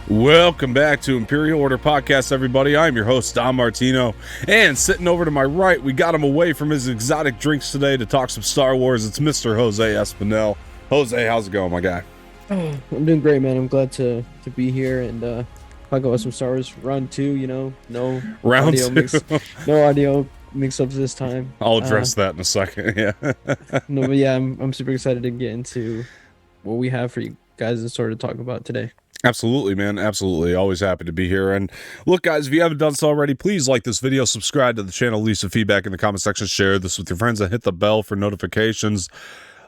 Welcome back to Imperial Order Podcast, everybody. I'm your host, Don Martino, and sitting over to my right, we got him away from his exotic drinks today to talk some Star Wars. It's Mr. Jose Espinel. Jose, how's it going, my guy? Oh, I'm doing great, man. I'm glad to be here and talk about some Star Wars round two. No Round audio two. no audio mix-ups this time. I'll address that in a second. Yeah. No, but yeah, I'm super excited to get into what we have for you guys to sort of talk about today. Absolutely, man. Absolutely. Always happy to be here. And look, guys, if you haven't done so already, please like this video, subscribe to the channel, leave some feedback in the comment section, share this with your friends, and hit the bell for notifications.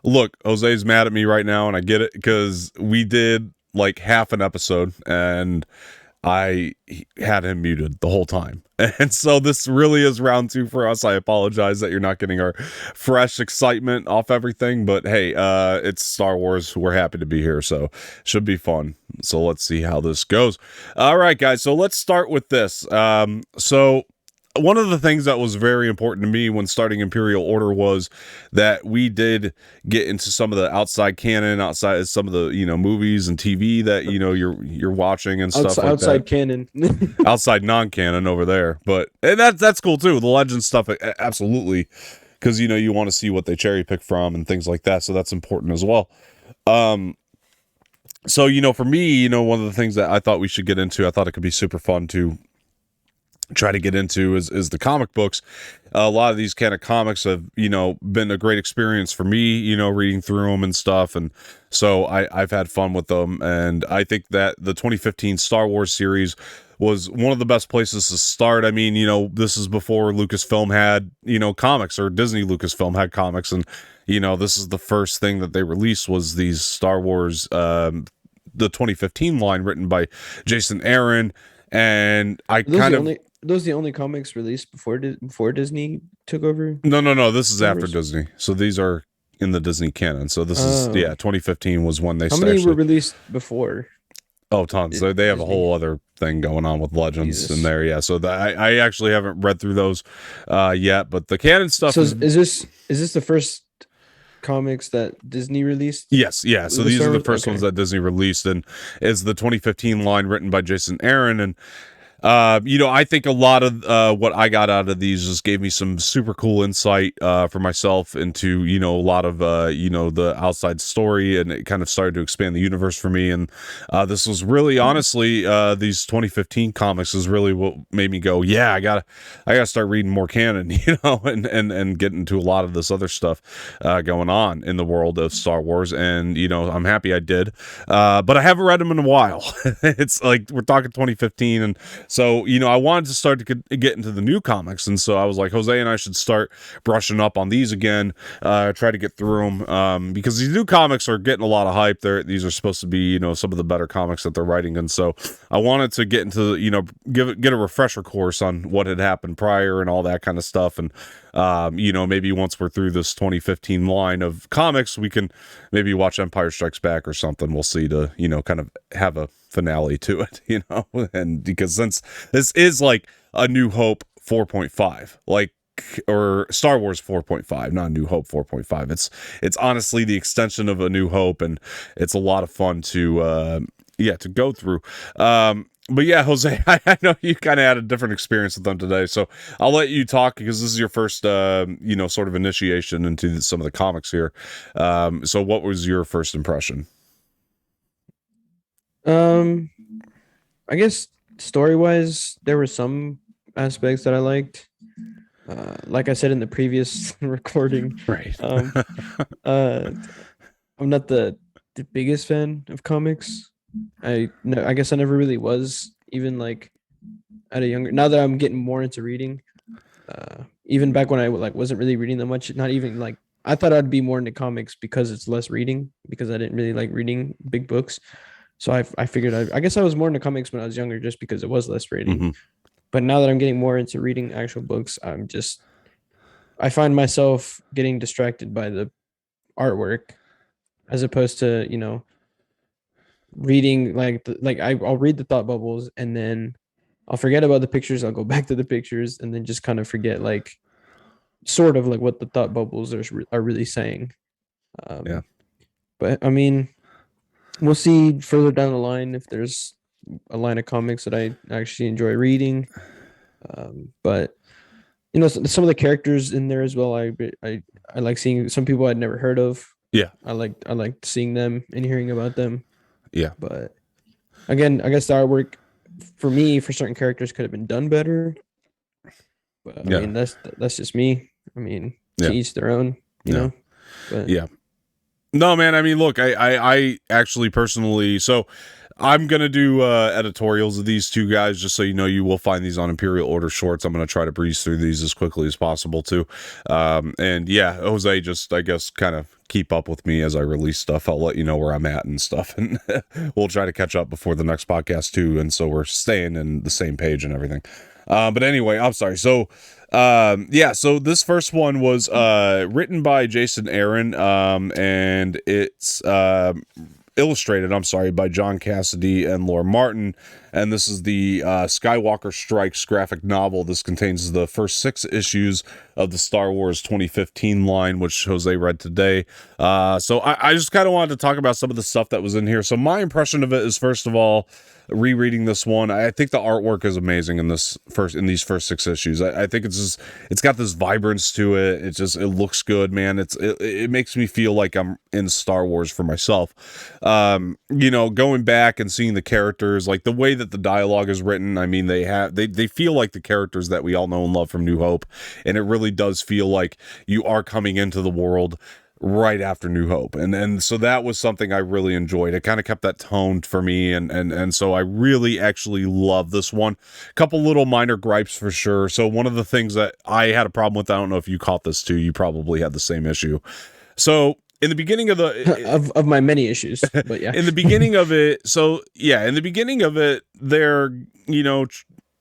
Look, Jose's mad at me right now, and I get it because we did like half an episode and I had him muted the whole time. And so this really is round two for us. I apologize that you're not getting our fresh excitement off everything, but hey, it's Star Wars. We're happy to be here, so should be fun. So let's see how this goes. All right, guys, so let's start with this. So one of the things that was very important to me when starting Imperial Order was that we did get into some of the outside canon, outside some of the movies and TV that you're watching and stuff Outside canon, outside non-canon over there. But and that's cool too. The legend stuff, absolutely, because you want to see what they cherry pick from and things like that. So that's important as well. So for me, one of the things that I thought we should get into, I thought it could be super fun to try to get into is the comic books. A lot of these kind of comics have been a great experience for me, reading through them and stuff, and so I've had fun with them. And I think that the 2015 Star Wars series was one of the best places to start. I mean, this is before Lucasfilm had comics, or Disney Lucasfilm had comics, and this is the first thing that they released was these Star Wars the 2015 line written by Jason Aaron. And those the only comics released before Disney took over? No. This is after Disney. So these are in the Disney canon. So this is 2015 was when they. How many were released before? Oh, tons. They have a whole other thing going on with Legends in there. Yeah. So I actually haven't read through those yet, but the canon stuff. So is this the first comics that Disney released? Yes. Yeah. So these are the first ones that Disney released, and is the 2015 line written by Jason Aaron. And I think a lot of what I got out of these just gave me some super cool insight for myself into a lot of the outside story, and it kind of started to expand the universe for me. And this was really honestly these 2015 comics is really what made me go, yeah, I gotta start reading more canon, and get into a lot of this other stuff going on in the world of Star Wars. And I'm happy I did, but I haven't read them in a while. It's like we're talking 2015, and so, I wanted to start to get into the new comics. And so I was like, Jose and I should start brushing up on these again, try to get through them, because these new comics are getting a lot of hype. These are supposed to be, some of the better comics that they're writing. And so I wanted to get into, get a refresher course on what had happened prior and all that kind of stuff. And, maybe once we're through this 2015 line of comics, we can maybe watch Empire Strikes Back or something. We'll see to, kind of have a finale to it, and because since this is like a New Hope 4.5, like, or Star Wars 4.5, not New Hope 4.5. It's honestly the extension of A New Hope, and it's a lot of fun to go through. But yeah, Jose, I know you kind of had a different experience with them today, so I'll let you talk because this is your first, sort of initiation into some of the comics here. So what was your first impression? I guess story-wise, there were some aspects that I liked. Like I said in the previous recording, right? I'm not the biggest fan of comics. I guess I never really was, even like at a younger. Now that I'm getting more into reading, even back when I wasn't really reading that much, not even like I thought I'd be more into comics because it's less reading, because I didn't really like reading big books. So I figured I guess I was more into comics when I was younger, just because it was less reading. Mm-hmm. But now that I'm getting more into reading actual books, I find myself getting distracted by the artwork, as opposed to reading I'll read the thought bubbles, and then I'll forget about the pictures. I'll go back to the pictures, and then just kind of forget sort of what the thought bubbles are really saying. Yeah. But I mean, we'll see further down the line if there's a line of comics that I actually enjoy reading. But you know, some of the characters in there as well. I like seeing some people I'd never heard of. Yeah. I like seeing them and hearing about them. Yeah. But again, I guess the artwork for me for certain characters could have been done better. But I mean, that's just me. I mean, to each their own, you know. But yeah. No, man. I mean, look, I actually personally, so I'm gonna do editorials of these two guys, just so you know. You will find these on Imperial Order Shorts. I'm gonna try to breeze through these as quickly as possible too. And yeah, Jose, just I guess kind of keep up with me as I release stuff. I'll let you know where I'm at and stuff, and we'll try to catch up before the next podcast too. And so we're staying in the same page and everything. But anyway, I'm sorry. So so this first one was written by Jason Aaron, and it's illustrated, by John Cassidy and Laura Martin, and this is the Skywalker Strikes graphic novel. This contains the first 6 issues of the Star Wars 2015 line, which Jose read today. So I just kind of wanted to talk about some of the stuff that was in here. So my impression of it is, first of all, rereading this one, I think the artwork is amazing in these first 6 issues. I think it's got this vibrance to it. It looks good, man. It makes me feel like I'm in Star Wars for myself. Going back and seeing the characters, like the way that the dialogue is written, I mean, they feel like the characters that we all know and love from New Hope, and it really does feel like you are coming into the world right after New Hope, and so that was something I really enjoyed. It kind of kept that tone for me, and so I really actually love this one. Couple little minor gripes for sure. So one of the things that I had a problem with, I don't know if you caught this too, you probably had the same issue. So in the beginning of the of my many issues, but yeah, in the beginning of it, they're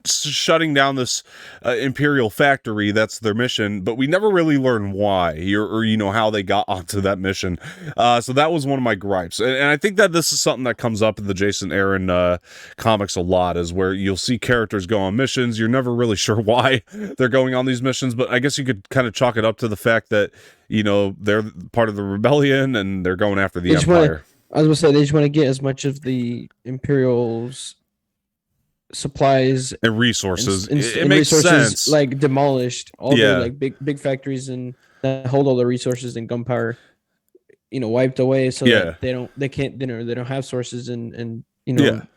shutting down this Imperial factory. That's their mission, but we never really learn why or how they got onto that mission. So that was one of my gripes, and I think that this is something that comes up in the Jason Aaron comics a lot, is where you'll see characters go on missions. You're never really sure why they're going on these missions, but I guess you could kind of chalk it up to the fact that they're part of the rebellion and they're going after the Empire. I was gonna say they just want to get as much of the Imperial's supplies and resources. It makes resources, sense, like demolished all the like big factories and that hold all the resources and gunpowder, wiped away, so that they don't have sources and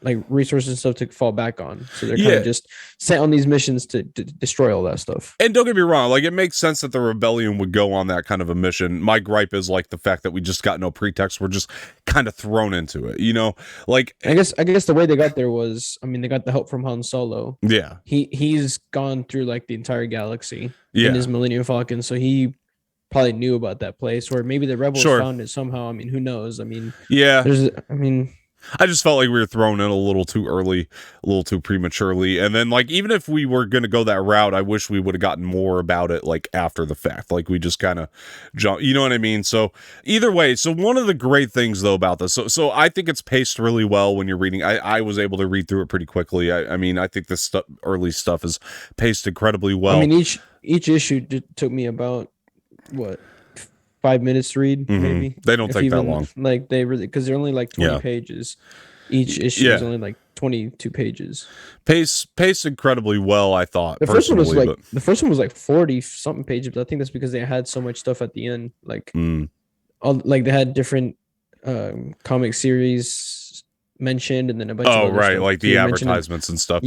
like resources and stuff to fall back on. So they're kind of just sent on these missions to destroy all that stuff. And don't get me wrong, like it makes sense that the rebellion would go on that kind of a mission. My gripe is like the fact that we just got no pretext. We're just kind of thrown into it, like I guess the way they got there was, I mean, they got the help from Han Solo. Yeah. He's gone through like the entire galaxy in his Millennium Falcon. So he probably knew about that place, or maybe the rebels found it somehow. I mean, who knows? I mean, I just felt like we were thrown in a little too early, a little too prematurely. And then, like, even if we were going to go that route, I wish we would have gotten more about it, like, after the fact. Like, we just kind of jump, you know what I mean? So, either way, so one of the great things, though, about this, so I think it's paced really well when you're reading. I was able to read through it pretty quickly. I mean, I think this early stuff is paced incredibly well. I mean, each issue took me about, 5 minutes to read, maybe. They don't take that long. Like they really, because they're only like 20 pages. Each issue is only like 22 pages. Paced incredibly well, I thought. The first one was like 40 something pages, but I think that's because they had so much stuff at the end. Like like they had different comic series mentioned, and then a bunch of like the advertisements and stuff.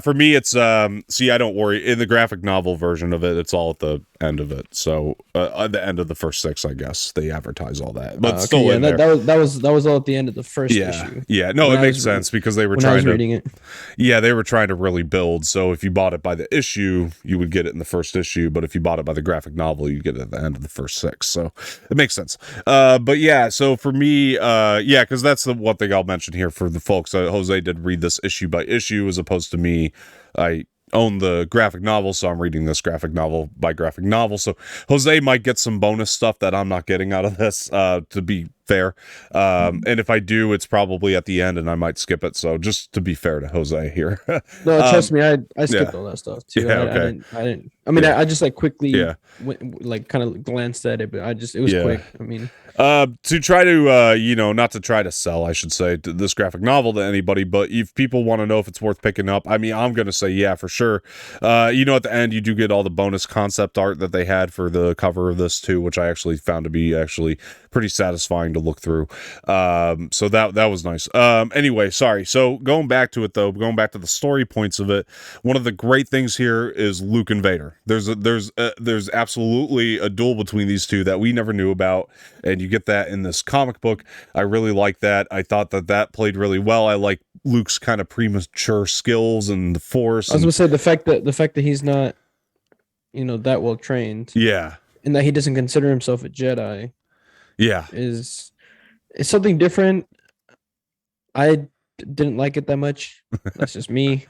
For me it's I don't worry, in the graphic novel version of it, it's all at the end of it. So at the end of the first 6, I guess they advertise all that, but still in there. That was all at the end of the first issue. It makes sense, because they were trying to reading it. They were trying to really build. So if you bought it by the issue, you would get it in the first issue, but if you bought it by the graphic novel, you'd get it at the end of the first 6. So it makes sense. So for me, because that's what thing I'll mention here for the folks. Jose did read this issue by issue, as opposed to me. I own the graphic novel, so I'm reading this graphic novel by graphic novel. So Jose might get some bonus stuff that I'm not getting out of this, to be fair. And if I do, it's probably at the end, and I might skip it. So just to be fair to Jose here. No, trust me, I skipped all that stuff too. I I mean, Yeah. I just like quickly Yeah. went, like kind of glanced at it, but it was Yeah. quick. I mean, To try to, not to try to sell, I should say, this graphic novel to anybody, but if people want to know if it's worth picking up, I mean, I'm going to say, yeah, for sure. At the end, you do get all the bonus concept art that they had for the cover of this too, which I actually found to be actually pretty satisfying to look through. So that was nice. Anyway, sorry. So going back to it though, going back to the story points of it, one of the great things here is Luke and Vader. There's absolutely a duel between these two that we never knew about, and you get that in this comic book. I really like that. I thought that played really well. I like Luke's kind of premature skills and the Force. I was gonna say the fact that he's not, that well trained, yeah, and that he doesn't consider himself a Jedi yeah. is something different. I didn't like it that much. That's just me.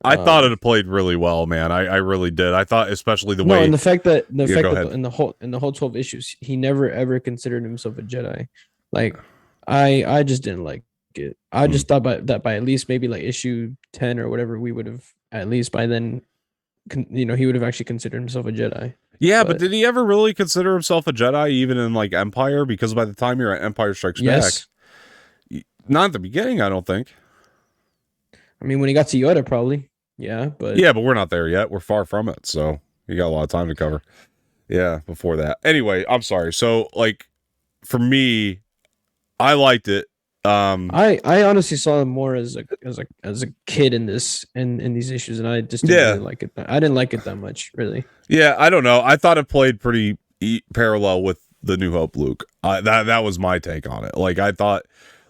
I thought it played really well, man. I really did. I thought, especially the way. And the fact that go ahead. in the whole 12 issues, he never ever considered himself a Jedi. Like, I just didn't like it. I just thought by at least maybe like issue 10 or whatever, we would have at least by then, he would have actually considered himself a Jedi. Yeah, but did he ever really consider himself a Jedi, even in like Empire? Because by the time you're at Empire Strikes Back, not at the beginning, I don't think. I mean, when he got to Yoda, probably. Yeah, but we're not there yet. We're far from it, so you got a lot of time to cover. Yeah, before that. Anyway, I'm sorry. So, like, for me, I liked it. I honestly saw him more as a kid in these issues, and I just didn't really like it. I didn't like it that much, really. Yeah, I don't know. I thought it played pretty parallel with the New Hope Luke. That was my take on it. Like, I thought,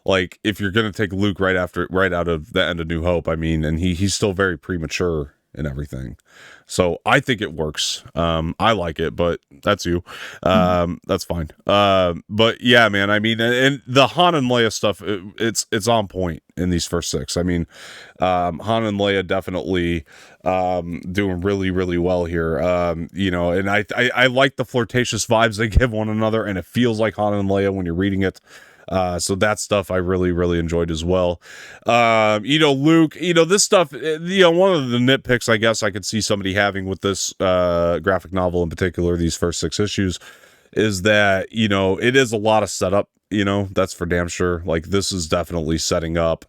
like, if you're gonna take Luke right out of the end of New Hope, I mean, and he's still very premature and everything, so I think it works. I like it, but that's you. That's fine. But yeah, man, I mean, and the Han and Leia stuff, it's on point in these first 6. I mean, Han and Leia definitely doing really, really well here. And I like the flirtatious vibes they give one another, and it feels like Han and Leia when you're reading it. So that stuff I really, really enjoyed as well. Luke, this stuff, one of the nitpicks I guess I could see somebody having with this graphic novel in particular, these first 6 issues, is that, it is a lot of setup, that's for damn sure. Like, this is definitely setting up.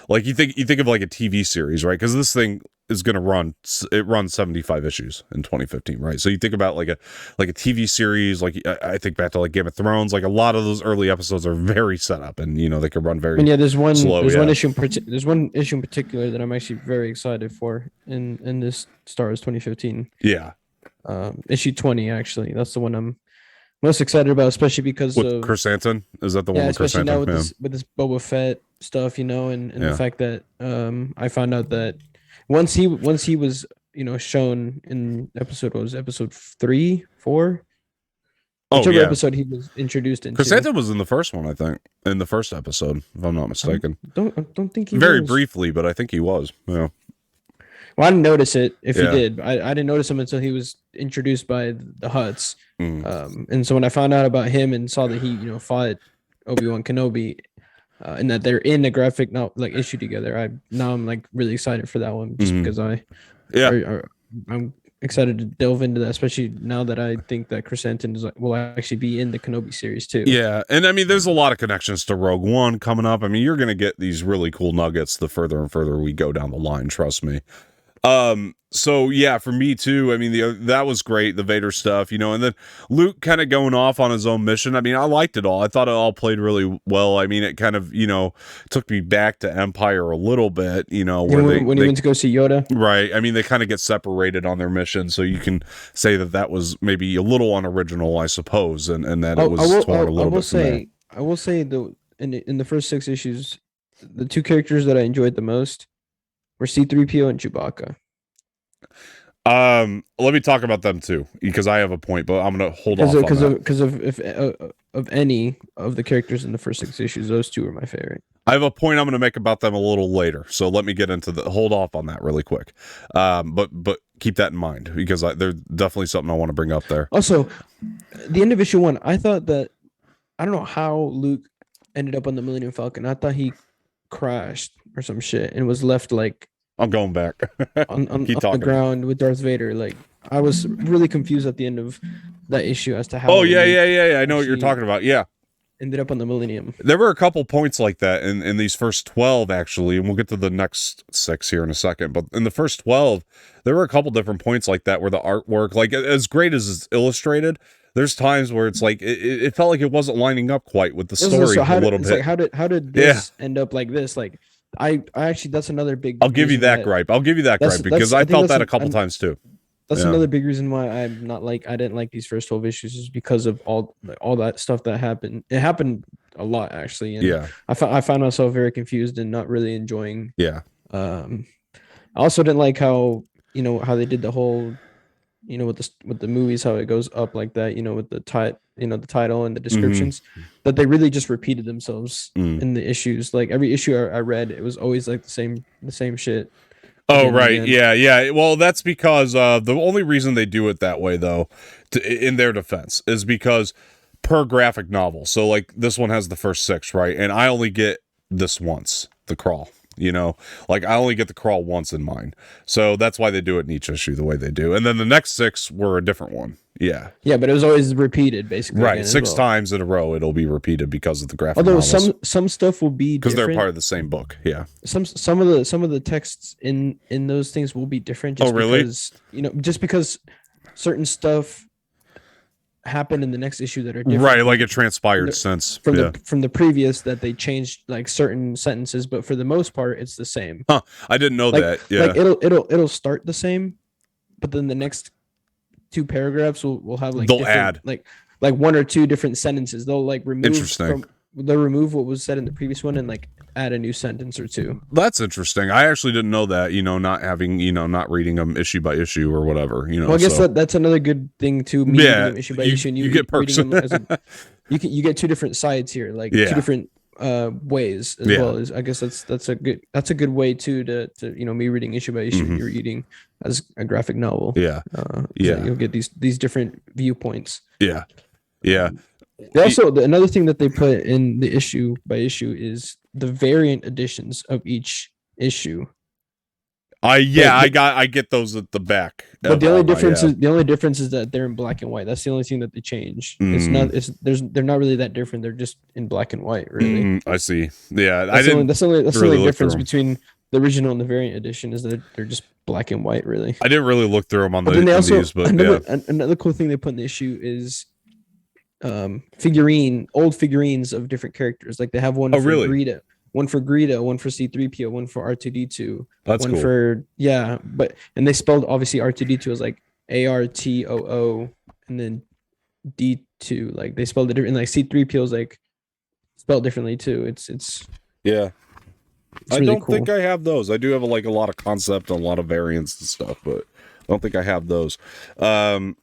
Like, you think of like a TV series, right? Because this thing is going to runs 75 issues in 2015, right? So you think about like a TV series, like I think back to like Game of Thrones, like a lot of those early episodes are very set up, and they can run very there's one slow, one issue in particular that I'm actually very excited for in this Star Wars 2015. Yeah. Issue 20, actually. That's the one I'm most excited about, especially because with Chrysanthemum. Is that the one with especially Chrysanthemum? now with this Boba Fett stuff, and the fact that I found out that once he was shown in episode 3, 4, whichever episode he was introduced into. Chrysanthemum was in the first one, I think, in the first episode, if I'm not mistaken. I don't think he very was. briefly, but I think he was. Yeah. Well, I didn't notice it if he did. I didn't notice him until he was introduced by the Hutts. And so when I found out about him and saw that he, fought Obi-Wan Kenobi, and that they're in a graphic issue together, I'm like really excited for that one, just because I'm excited to delve into that, especially now that I think that Chrysanthemum will actually be in the Kenobi series too. Yeah, and I mean, there's a lot of connections to Rogue One coming up. I mean, you're going to get these really cool nuggets the further and further we go down the line, trust me. So yeah, for me too, I mean, that was great, the Vader stuff, and then Luke kind of going off on his own mission. I mean, I liked it all. I thought it all played really well. I mean, it kind of, took me back to Empire a little bit, where when he went to go see Yoda. Right. I mean, they kind of get separated on their mission, so you can say that was maybe a little unoriginal, I suppose, and that it was torn a little bit from there. I will say, in the first 6 issues, the 2 characters that I enjoyed the most were C-3PO and Chewbacca. Let me talk about them too, because I have a point, but I'm gonna hold off because of any of the characters in the first 6 issues, those 2 are my favorite. I have a point I'm gonna make about them a little later, so let me get into hold off on that really quick. But keep that in mind, because there's definitely something I want to bring up there. Also, the end of issue 1, I thought that, I don't know how Luke ended up on the Millennium Falcon. I thought he crashed or some shit and was left like I'm going back on the ground with Darth Vader. Like, I was really confused at the end of that issue as to how Oh yeah, Luke yeah, yeah, yeah. I know what you're actually talking about. Yeah. ended up on the Millennium. There were a couple points like that in these first 12, actually, and we'll get to the next 6 here in a second. But in the first 12, there were a couple different points like that where the artwork, like as great as it's illustrated, there's times where it's like it felt like it wasn't lining up quite with the story a little bit. Like how did this end up like this? Like I actually that's another big. I'll give you that gripe. I'll give you that gripe because I felt that a couple times too. That's another big reason why I'm not like I didn't like these first 12 issues is because of all that stuff that happened. It happened a lot actually, and I found myself very confused and not really enjoying. I also didn't like how how they did the whole with the movies, how it goes up like that, with the the title and the descriptions, that they really just repeated themselves in the issues. Like every issue I read, it was always like the same shit. Oh, right. Yeah. Well, that's because the only reason they do it that way, though, in their defense, is because per graphic novel. So, like, this one has the first 6, right? And I only get this once, the crawl. Like I only get the crawl once in mine. So that's why they do it in each issue the way they do. And then the next 6 were a different one. Yeah. Yeah, but it was always repeated basically. Right. 6 times in a row it'll be repeated because of the graphic Although novels. some stuff will be because they're part of the same book. Yeah. Some of the texts in those things will be different just because just because certain stuff happen in the next issue that are different, right? Like it transpired since from the previous that they changed like certain sentences, but for the most part, it's the same. Huh? I didn't know that. Yeah, like it'll start the same, but then the next 2 paragraphs will have like they'll add like 1 or 2 different sentences. They'll like remove they'll remove what was said in the previous one and like add a new sentence or 2. That's interesting. I actually didn't know that, not having, not reading them issue by issue or whatever, Well, I guess that's another good thing too. Issue by issue, and you get perks. You get 2 different sides here, like 2 different ways as well. As I guess that's a good way to me reading issue by issue. You're reading as a graphic novel. You'll get these different viewpoints. They also another thing that they put in the issue by issue is the variant editions of each issue. I get those at the back. But the only difference is that they're in black and white. That's the only thing that they change. They're not really that different. They're just in black and white, really. I see. Yeah, that's the only difference between the original and the variant edition is that they're just black and white, really. I didn't really look through them on another cool thing they put in the issue is old figurines of different characters. Like they have one for Greedo, one for C3PO, one for R2D2. That's cool. And they spelled obviously R2D2 as like ARTOO and then D2. Like they spelled it different. Like C3PO is like spelled differently too. It's I really don't cool. think I have those. I do have a lot of concept and a lot of variants and stuff, but I don't think I have those. They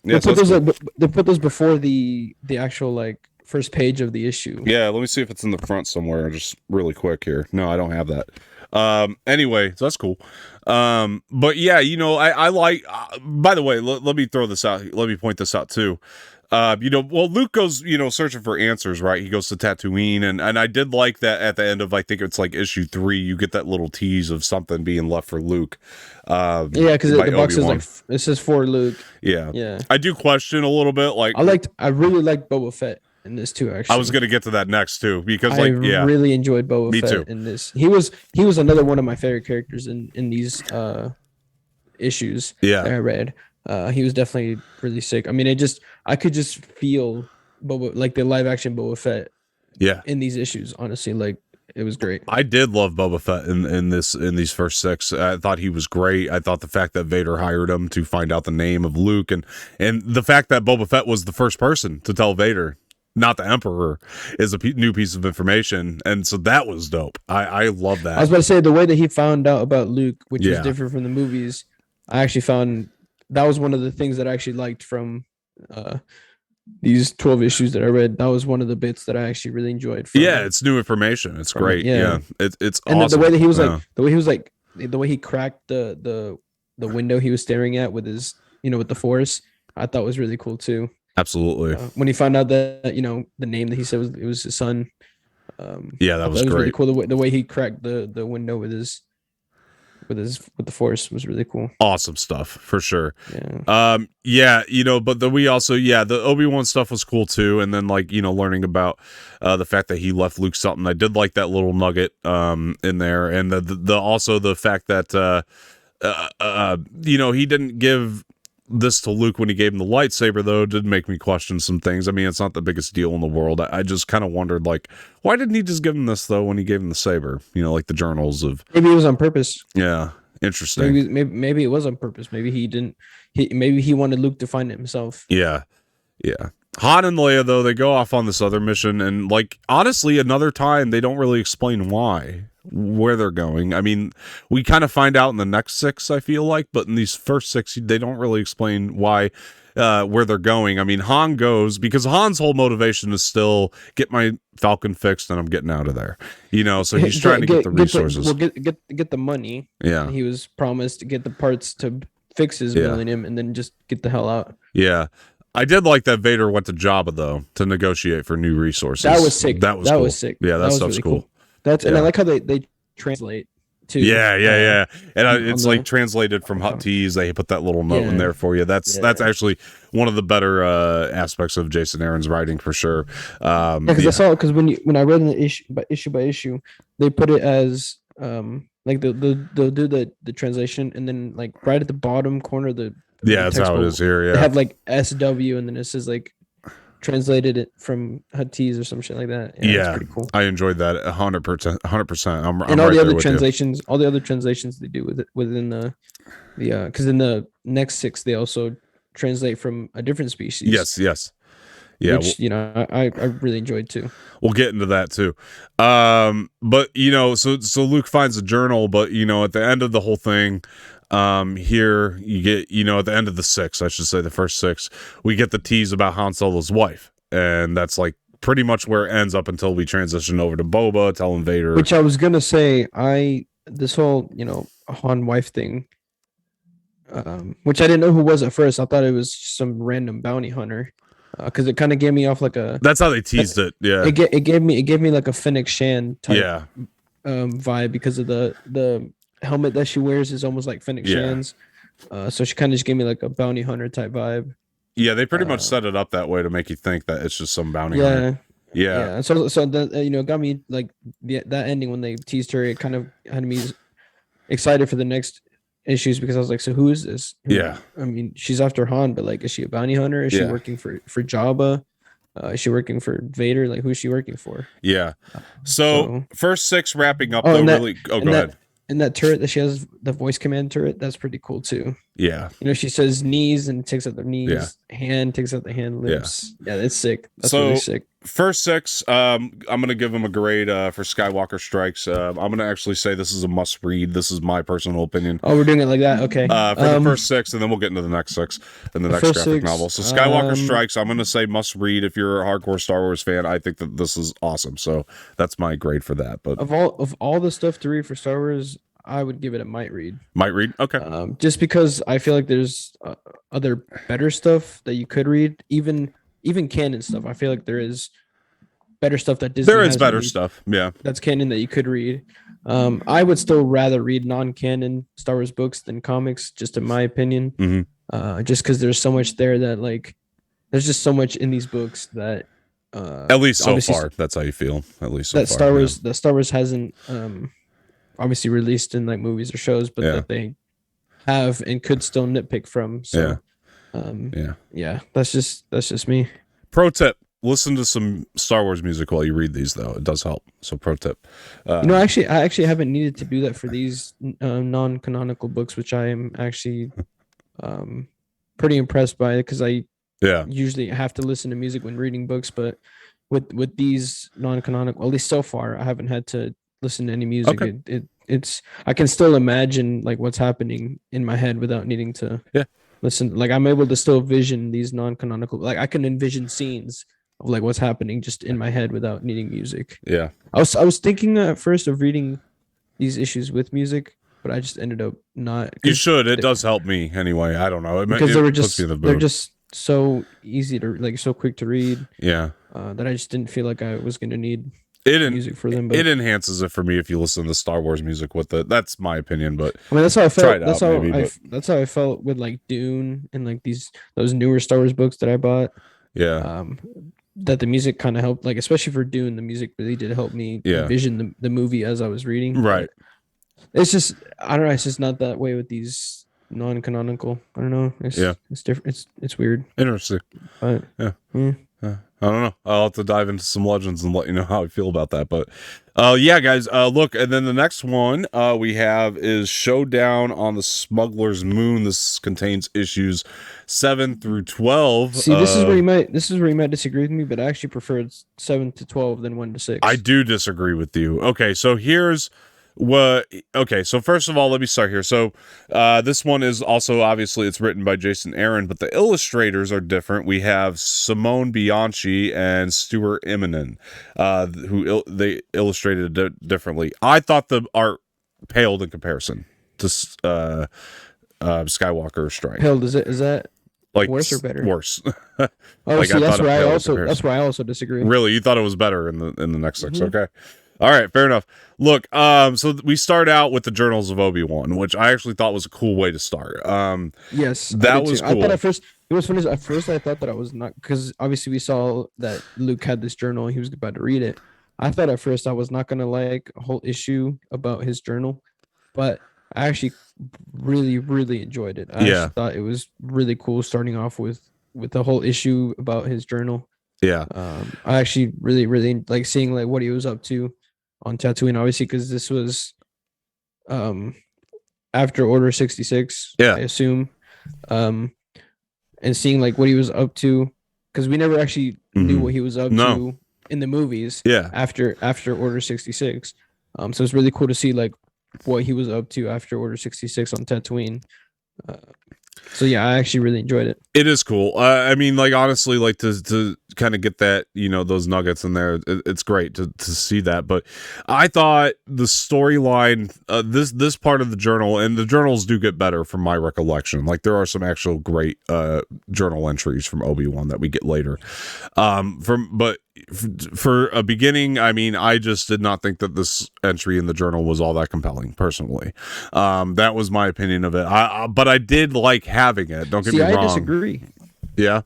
put those before the actual like first page of the issue. Yeah, let me see if it's in the front somewhere. Just really quick here. No, I don't have that. Anyway, so that's cool. But yeah, I like. By the way, let me throw this out. Let me point this out too. Luke goes, searching for answers, right? He goes to Tatooine, and I did like that at the end of, I think it's like issue 3, you get that little tease of something being left for Luke. Because the box is like, it says for Luke. Yeah. I do question a little bit, like I really liked Boba Fett in this too. Actually, I was gonna get to that next too because I really enjoyed Boba Fett in this. He was another one of my favorite characters in these issues that I read. He was definitely really sick. I mean, I could just feel the live action Boba Fett in these issues. Honestly, like it was great. I did love Boba Fett in these first 6. I thought he was great. I thought the fact that Vader hired him to find out the name of Luke and the fact that Boba Fett was the first person to tell Vader, not the Emperor, is a new piece of information, and so that was dope. I love that. I was about to say the way that he found out about Luke, which is different from the movies. I actually found that was one of the things that I actually liked from these 12 issues that I read. That was one of the bits that I actually really enjoyed. It's new information. It's great. It's and awesome. The way he cracked the window he was staring at with his with the Force, I thought was really cool too. Absolutely. When he found out that the name that he said was his son. That was great. Really cool. The way he cracked the window with his with the Force was really cool. Awesome stuff for sure. Yeah. Yeah, but then we also, the Obi-Wan stuff was cool too. And then like, learning about the fact that he left Luke something. I did like that little nugget in there. And the also the fact that he didn't give this to Luke when he gave him the lightsaber, though. Did make me question some things. I mean, it's not the biggest deal in the world. I just kind of wondered, like, why didn't he just give him this though when he gave him the saber? Like the journals of, maybe it was on purpose. Yeah, interesting. Maybe it was on purpose. Maybe he didn't. Maybe he wanted Luke to find it himself. Yeah. Han and Leia, though, they go off on this other mission, and like honestly, another time they don't really explain where they're going. I mean, we kind of find out in the next 6, I feel like, but in these first 6, they don't really explain why, where they're going. I mean, Han goes because Han's whole motivation is still get my Falcon fixed and I'm getting out of there. So he's trying to get the resources. Get the money. Yeah. He was promised to get the parts to fix his millennium and then just get the hell out. Yeah. I did like that Vader went to Jabba though to negotiate for new resources. That was sick. That was sick. Yeah, that stuff's really cool. And I like how they translate too. Yeah. And it's like translated from Hut Tees. They put that little note in there for you. That's actually one of the better aspects of Jason Aaron's writing for sure. Because I saw it because when I read in the issue by issue, they put it as like they'll do the translation and then like right at the bottom corner that's how it is here. Yeah, they have like SW and then it says like translated it from Huttese or some shit like that. Yeah, it's pretty cool. I enjoyed that 100%. I'm and all right the other translations they do within the because in the next 6 they also translate from a different species. Yes. Yeah, which I really enjoyed too. We'll get into that too. But so Luke finds a journal, but at the end of the whole thing, here you get at the end of the 6, I should say the first 6, we get the tease about Han Solo's wife, and that's like pretty much where it ends up until we transition over to Boba telling Vader. Which I was gonna say, this whole Han wife thing, which I didn't know who was at first. I thought it was some random bounty hunter. Because it kind of gave me off like a. That's how they teased it. Yeah. It gave me like a Fennec Shan type vibe because of the helmet that she wears is almost like Fennec Shan's. So she kind of just gave me like a bounty hunter type vibe. Yeah, they pretty much set it up that way to make you think that it's just some bounty hunter. Yeah. So that got me like that ending when they teased her. It kind of had me excited for the next issues because I was like, so who is this? I mean, she's after Han, but like, is she a bounty hunter? Is she working for Jabba? Is she working for Vader? Like, who's she working for? Yeah. So first 6 wrapping up though. Go ahead. And that turret that she has, the voice command turret, that's pretty cool too. Yeah. She says knees and takes out their knees. Hand takes out the hand, lips. Yeah, that's sick. That's really sick. First 6, I'm gonna give them a grade for Skywalker Strikes. I'm gonna actually say this is a must read. This is my personal opinion. Oh, we're doing it like that. Okay. For the first 6, and then we'll get into the next 6 and the next graphic novel. So Skywalker Strikes, I'm gonna say must read if you're a hardcore Star Wars fan. I think that this is awesome. So that's my grade for that. But of all the stuff to read for Star Wars, I would give it a might read. Might read, okay. Just because I feel like there's other better stuff that you could read, even canon stuff. I feel like there is better stuff that Disney. There is better stuff, yeah. That's canon that you could read. I would still rather read non-canon Star Wars books than comics, just in my opinion. Mm-hmm. Just because there's so much there that like, there's just so much in these books that. At least so far, that's how you feel. At least so that far, that Star Wars hasn't. Obviously released in like movies or shows, but that they have and could still nitpick from. So, that's just me. Pro tip: listen to some Star Wars music while you read these, though. It does help. So, pro tip. I actually haven't needed to do that for these non-canonical books, which I am actually pretty impressed by because I usually have to listen to music when reading books, but with these non-canonical, at least so far, I haven't had to listen to any music. Okay. It's I can still imagine like what's happening in my head without needing to listen. Like I'm able to still vision these non-canonical, like I can envision scenes of like what's happening just in my head without needing music. Yeah. I was thinking at first of reading these issues with music, but I just ended up not. You should. It does help me anyway. I don't know. Because they're just so easy to like, so quick to read. Yeah. That I just didn't feel like I was going to need. music for them. It But enhances it for me if you listen to Star Wars music with it. That's my opinion, but I mean, that's how I try felt. it out maybe. But That's how I felt with like Dune and like those newer Star Wars books that I bought. yeah, Um, that the music kind of helped, like especially for Dune, the music really did help me yeah, envision the movie as I was reading. right. But it's just I don't know. It's just not that way with these non-canonical. I don't know. Yeah, It's different. It's weird. interesting. But Yeah. yeah. I don't know. I'll have to dive into some legends and let you know how I feel about that. But yeah, guys, look, and then the next one we have is Showdown on the Smuggler's Moon. This contains issues 7 through 12. See, this is where you might disagree with me, but I actually preferred 7 to 12 than 1 to 6. I do disagree with you. Okay, so here's what okay, so first of all, let me start here. So this one is also obviously it's written by Jason Aaron, but the illustrators are different. We have Simone Bianchi and Stuart Immonen, they illustrated it differently. I thought the art paled in comparison to Skywalker Strike. Paled, is that Like worse or better? Worse. Oh, Like, see, that's where that's where I also disagree. Really, you thought it was better in the next 6? Mhm. Okay, all right, fair enough. Look, so we start out with the Journals of Obi-Wan, which I actually thought was a cool way to start. Yes, I that did was too. I thought cool. at first it was funny. At first, I thought that I was not because obviously we saw that Luke had this journal and he was about to read it. I thought at first I was not gonna like a whole issue about his journal, but I actually really enjoyed it. I Yeah. actually thought it was really cool starting off with the whole issue about his journal. Yeah, I actually really like seeing like what he was up to on Tatooine, obviously because this was um after Order 66, Yeah. I assume. Um, and seeing like what he was up to because we never actually knew what he was up No. to in the movies yeah, after Order 66. So it's really cool to see like what he was up to after Order 66 on Tatooine. So yeah, I actually really enjoyed it. it is cool. I mean, like honestly, like to kind of get that, those nuggets in there, it's great to see that. But I thought the storyline, this part of the journal, and the journals do get better from my recollection. Like there are some actual great journal entries from Obi-Wan that we get later. For a beginning, I mean, I just did not think that this entry in the journal was all that compelling, personally. That was my opinion of it. But I did like having it. Don't get me wrong. I disagree. Yeah.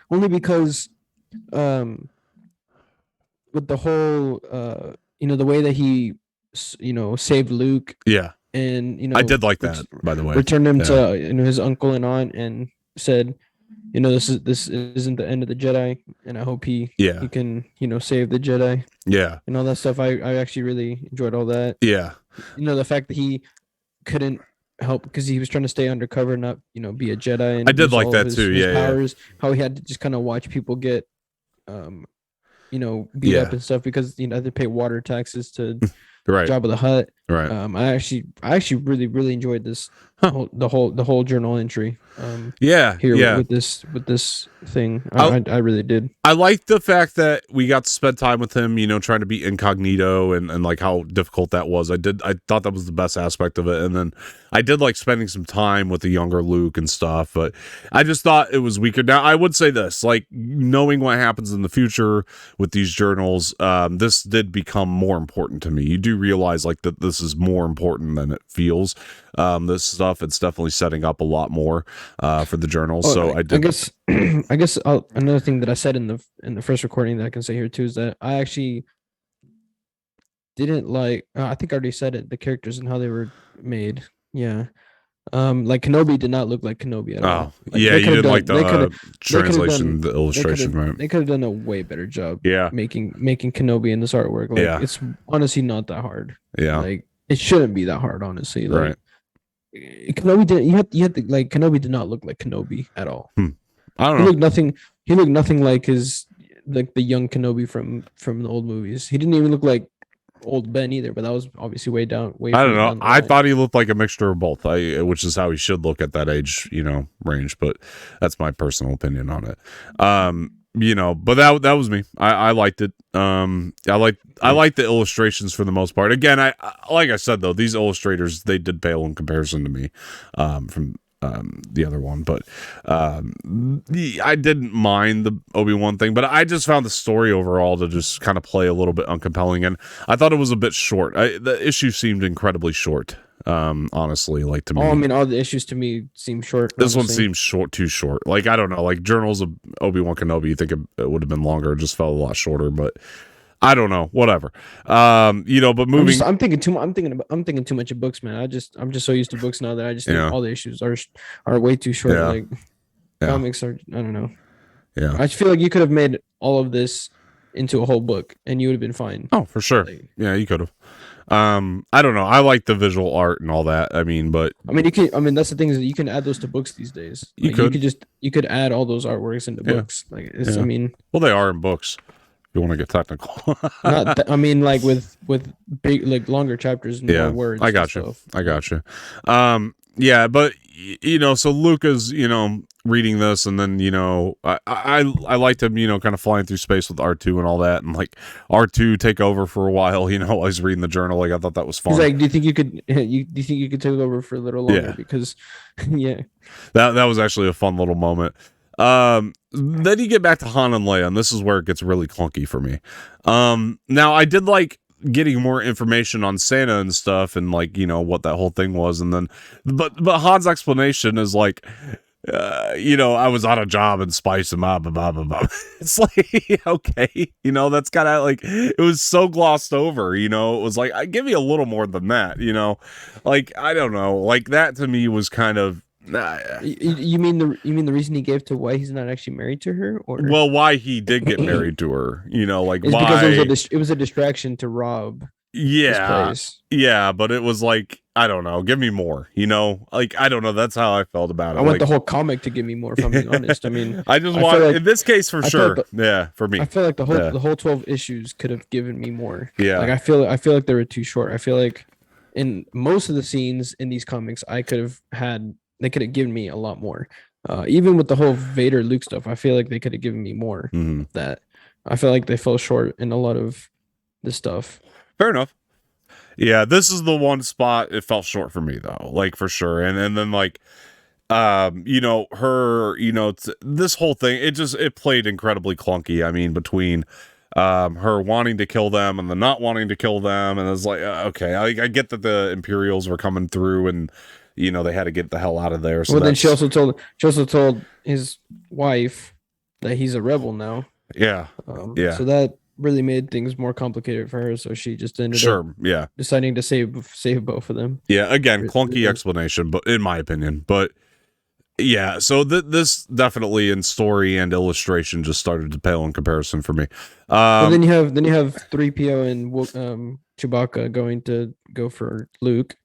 Only because with the whole the way that he saved Luke Yeah. and I did like that, by the way. Returned him to his uncle and aunt and said, this isn't the end of the Jedi, and I hope he can save the Jedi. Yeah. And all that stuff. I actually really enjoyed all that. Yeah. The fact that he couldn't help because he was trying to stay undercover, not be a Jedi. And I did like that too. His powers, how he had to just kind of watch people get beat up and stuff because they had to pay water taxes to right. Jabba the Hutt. Right. I actually really enjoyed this the whole journal entry. Here with this thing. I really did. I liked the fact that we got to spend time with him, trying to be incognito and like how difficult that was. I thought that was the best aspect of it. And then I did like spending some time with the younger Luke and stuff, but I just thought it was weaker. Now I would say this, like knowing what happens in the future with these journals, this did become more important to me. You do realize like that this is more important than it feels. This stuff, it's definitely setting up a lot more for the journals. So I guess another thing that I said in the first recording that I can say here too is that I actually didn't like. I think I already said it. The characters and how they were made. Yeah. Like Kenobi did not look like Kenobi at all. Like, yeah, you didn't like the translation, the illustration, right? They could have done a way better job. Yeah, making Kenobi in this artwork. Like, it's honestly not that hard. Yeah, like it shouldn't be that hard, honestly. Like, right. Kenobi didn't. You had to like Kenobi did not look like Kenobi at all. I don't know. He looked nothing like the young Kenobi from the old movies. He didn't even look like old Ben either, but that was obviously way down. I don't know. I thought he looked like a mixture of both. Which is how he should look at that age, range. But that's my personal opinion on it. But that was me. I liked it. I like the illustrations for the most part. Again, I like I said though, these illustrators, they did pale in comparison to me. From the other one, but I didn't mind the Obi-Wan thing, but I just found the story overall to just kind of play a little bit uncompelling, and I thought it was a bit short. The issue seemed incredibly short, honestly, like to me. I mean, all the issues to me seem short. This one seems too short. Like, I don't know, like Journals of Obi-Wan Kenobi, you think it would have been longer, it just felt a lot shorter, but I don't know, whatever. But moving, I'm thinking too much of books, man. I'm just so used to books now that I just think all the issues are way too short. Yeah. Like comics are, I don't know. Yeah, I feel like you could have made all of this into a whole book and you would have been fine. Oh, for sure. Like, yeah, you could have. I don't know. I like the visual art and all that. I mean, that's the thing is that you can add those to books these days. You could add all those artworks into books. Like it's, I mean, well, they are in books. If you want to get technical. Like with big, like longer chapters and more words. I got you. I got you. But so Luke is, reading this, and then, I liked him, kind of flying through space with R2 and all that, and like R2 take over for a while, while he's reading the journal. Like, I thought that was fun. He's like, do you think you could take over for a little longer? Yeah. Because that was actually a fun little moment. Then you get back to Han and Leia, and this is where it gets really clunky for me. Now I did like getting more information on Santa and stuff, and like, what that whole thing was, and then but Han's explanation is like, I was on a job in spice and blah blah blah blah blah. It's like, okay, that's kind of like, it was so glossed over. It was like, give me a little more than that. Like, I don't know, like that to me was kind of. You mean the reason he gave to why he's not actually married to her, or why he did get married to her, like it's why because it was a distraction to rob his place. But it was like, I don't know, give me more, like, I don't know, that's how I felt about it. I want the whole comic to give me more, if I'm being honest. I mean, I just want, like, in this case, for sure, for me, I feel like the whole 12 issues could have given me more. Like, I feel like they were too short. I feel like in most of the scenes in these comics, they could have given me a lot more. Even with the whole Vader Luke stuff, I feel like they could have given me more of that. I feel like they fell short in a lot of this stuff. Fair enough. Yeah, this is the one spot it fell short for me, though, like, for sure. And then like, her, this whole thing, it played incredibly clunky. I mean, between her wanting to kill them and the not wanting to kill them, and it's like, okay, I get that the Imperials were coming through, and they had to get the hell out of there. So then she also told his wife that he's a rebel now. Yeah. So that really made things more complicated for her. So she just ended up deciding to save both of them. Yeah. Again, clunky explanation, but in my opinion, yeah. So this definitely in story and illustration just started to pale in comparison for me. Then you have 3PO and Chewbacca going to go for Luke.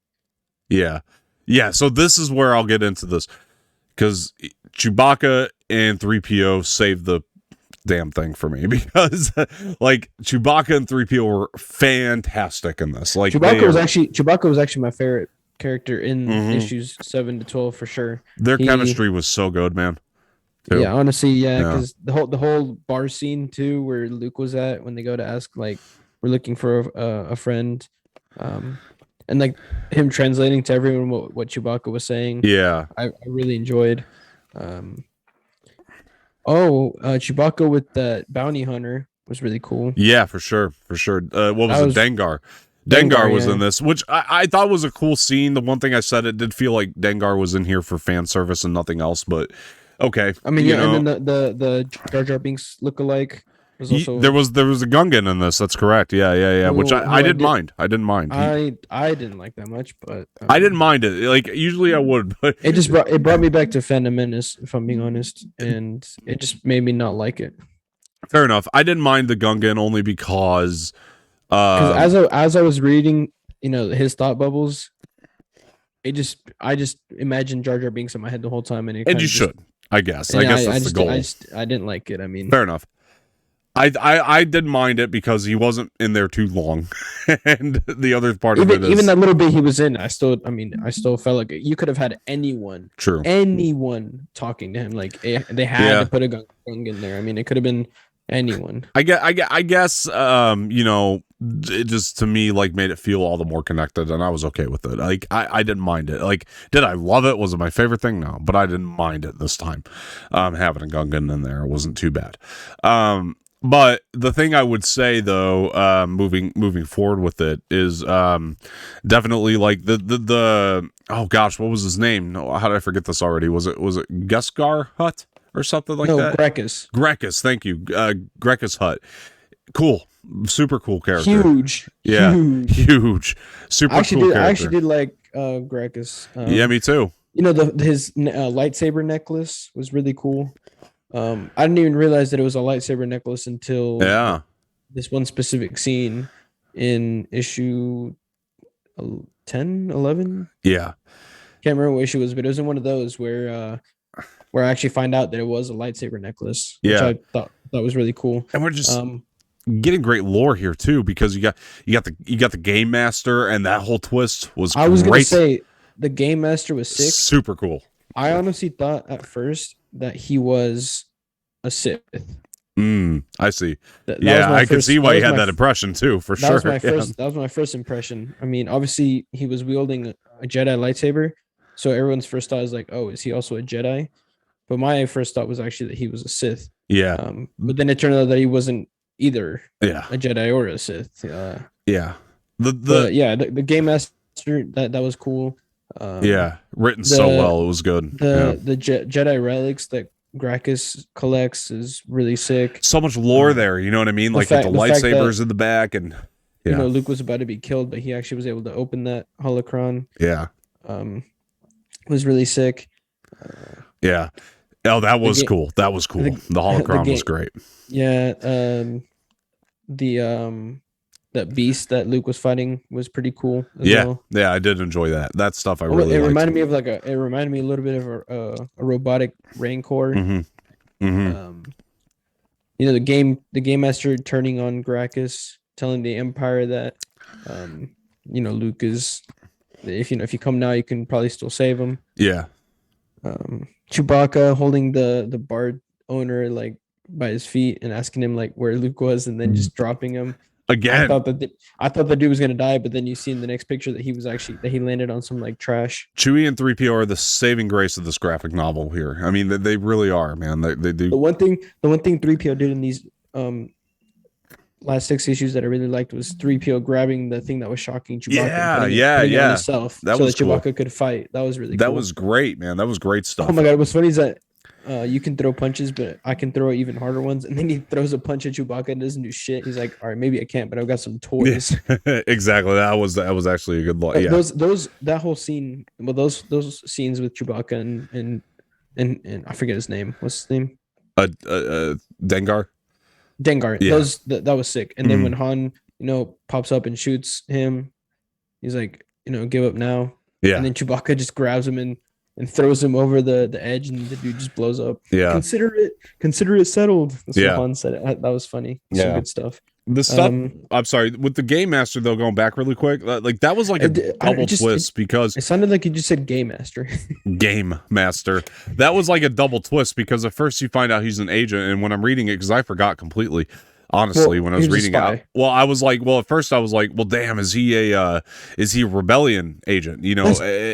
Yeah. Yeah, so this is where I'll get into this, because Chewbacca and 3PO saved the damn thing for me, because like Chewbacca and 3PO were fantastic in this. Like, Chewbacca was actually my favorite character in issues 7 to 12 for sure. Their chemistry was so good, man. Too. Yeah, honestly, because the whole bar scene too, where Luke was at when they go to ask, like, we're looking for a friend. And like him translating to everyone what Chewbacca was saying. Yeah. I really enjoyed. Chewbacca with the bounty hunter was really cool. Yeah, for sure. What was it? Dengar. Dengar was in this, which I thought was a cool scene. The one thing I said, it did feel like Dengar was in here for fan service and nothing else, but okay. I mean, and then the Jar Jar Binks lookalike. There was a Gungan in this. That's correct. Yeah. Which I didn't mind. I didn't mind. I didn't like that much, but I didn't mind it. Like, usually I would, but it brought me back to Phantom Menace, if I'm being honest, and it just made me not like it. Fair enough. I didn't mind the Gungan only because as I was reading, his thought bubbles, I just imagined Jar Jar Binks in my head the whole time, and you should. I guess that's the goal. I didn't like it. I mean, fair enough. I didn't mind it because he wasn't in there too long, and the other part of it is, even that little bit he was in, I still felt like you could have had anyone talking to him. Like, they had to put a gun in there. I mean, it could have been anyone. I guess it just to me like made it feel all the more connected, and I was okay with it. Like I didn't mind it. Like, did I love it? Was it my favorite thing? No, but I didn't mind it this time. Having a Gungan in there wasn't too bad. But the thing I would say though, moving forward with it is definitely like the oh gosh, what was his name? No, how did I forget this already? Was it Gusgar Hut or something like that? Grekis. Grekis, thank you. Grekis Hut. Cool. Super cool character. Huge. Yeah. Huge. Super cool character. I actually did like Grekis. Yeah, me too. You know, his lightsaber necklace was really cool. I didn't even realize that it was a lightsaber necklace until this one specific scene in issue 10, 11. Yeah. Can't remember what issue it was, but it was in one of those where I actually find out that it was a lightsaber necklace, which I thought was really cool. And we're just getting great lore here too, because you got the game master, and that whole twist was great. I was gonna say the game master was sick. Super cool. I honestly thought at first that he was a Sith. I see. I could see why you had that impression too, for sure. That was my first impression. I mean, obviously he was wielding a Jedi lightsaber, so everyone's first thought is like, oh, is he also a Jedi? But my first thought was actually that he was a Sith. Yeah. But then it turned out that he wasn't either a Jedi or a Sith. Yeah. The game master, that was cool. Written so well, it was good. The Jedi relics that Grakis collects is really sick. So much lore there, you know what I mean? Like with the lightsabers in the back, and you know, Luke was about to be killed, but he actually was able to open that holocron. Yeah. Was really sick. Oh, that was cool. That was cool. The holocron was great. Yeah. That beast that Luke was fighting was pretty cool as well. Yeah, I did enjoy that. That stuff I really it liked. reminded me of it reminded me a little bit of a robotic Rancor. You know, the game master turning on Grakis, telling the Empire that you know, Luke is, if you come now, you can probably still save him. Yeah. Chewbacca holding the Bard owner like by his feet and asking him like where Luke was, and then just dropping him. Again, I thought the dude was gonna die, but then you see in the next picture that he landed on some like trash. Chewie and 3PO are the saving grace of this graphic novel here. I mean, they really are, man. They do. The one thing 3PO did in these last 6 issues that I really liked was 3PO grabbing the thing that was shocking Chewbacca. Putting it on himself, that was cool. Chewbacca could fight. That was really cool. That was great, man. That was great stuff. Oh my god, what's funny is that you can throw punches, but I can throw even harder ones. And then he throws a punch at Chewbacca and doesn't do shit. He's like, all right, maybe I can't, but I've got some toys. Exactly. That was actually a good line. Yeah. That whole scene. Well, those scenes with Chewbacca and I forget his name. What's his name? Dengar. Dengar. Yeah. That was sick. And then when Han, you know, pops up and shoots him, he's like, you know, give up now. Yeah. And then Chewbacca just grabs him and throws him over the edge, and the dude just blows up. Yeah. Consider it settled. That's what Han said. That was funny. Some good stuff. The stuff. I'm sorry. With the Game Master though, going back really quick, like that was like a double twist because it sounded like you just said Game Master. Game Master. That was like a double twist because at first you find out he's an agent, and when I'm reading it, because I forgot completely. Honestly, when I was reading it, I was like, at first I was like, well, damn, is he a rebellion agent? You know,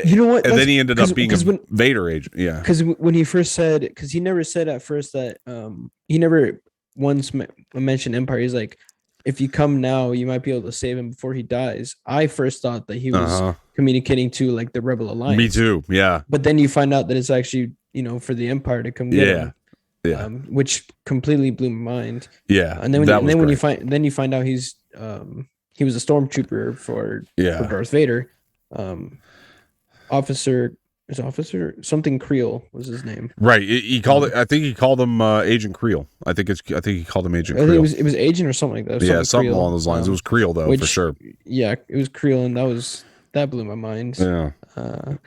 you know what? And then he ended up being a Vader agent. Yeah, because when he first said, because he never said at first that he never once mentioned Empire. He's like, if you come now, you might be able to save him before he dies. I first thought that he was communicating to like the Rebel Alliance. Me too. Yeah, but then you find out that it's actually, you know, for the Empire to come get him. Yeah, which completely blew my mind. Yeah, and then when you find out he was a stormtrooper for Darth Vader. Officer something Creel was his name. Right. He called it. I think he called him Agent Creel. I think he called him Agent Creel. It was Agent or something like that. Something along those lines. It was Creel though, for sure. Yeah, it was Creel, and that blew my mind. Yeah.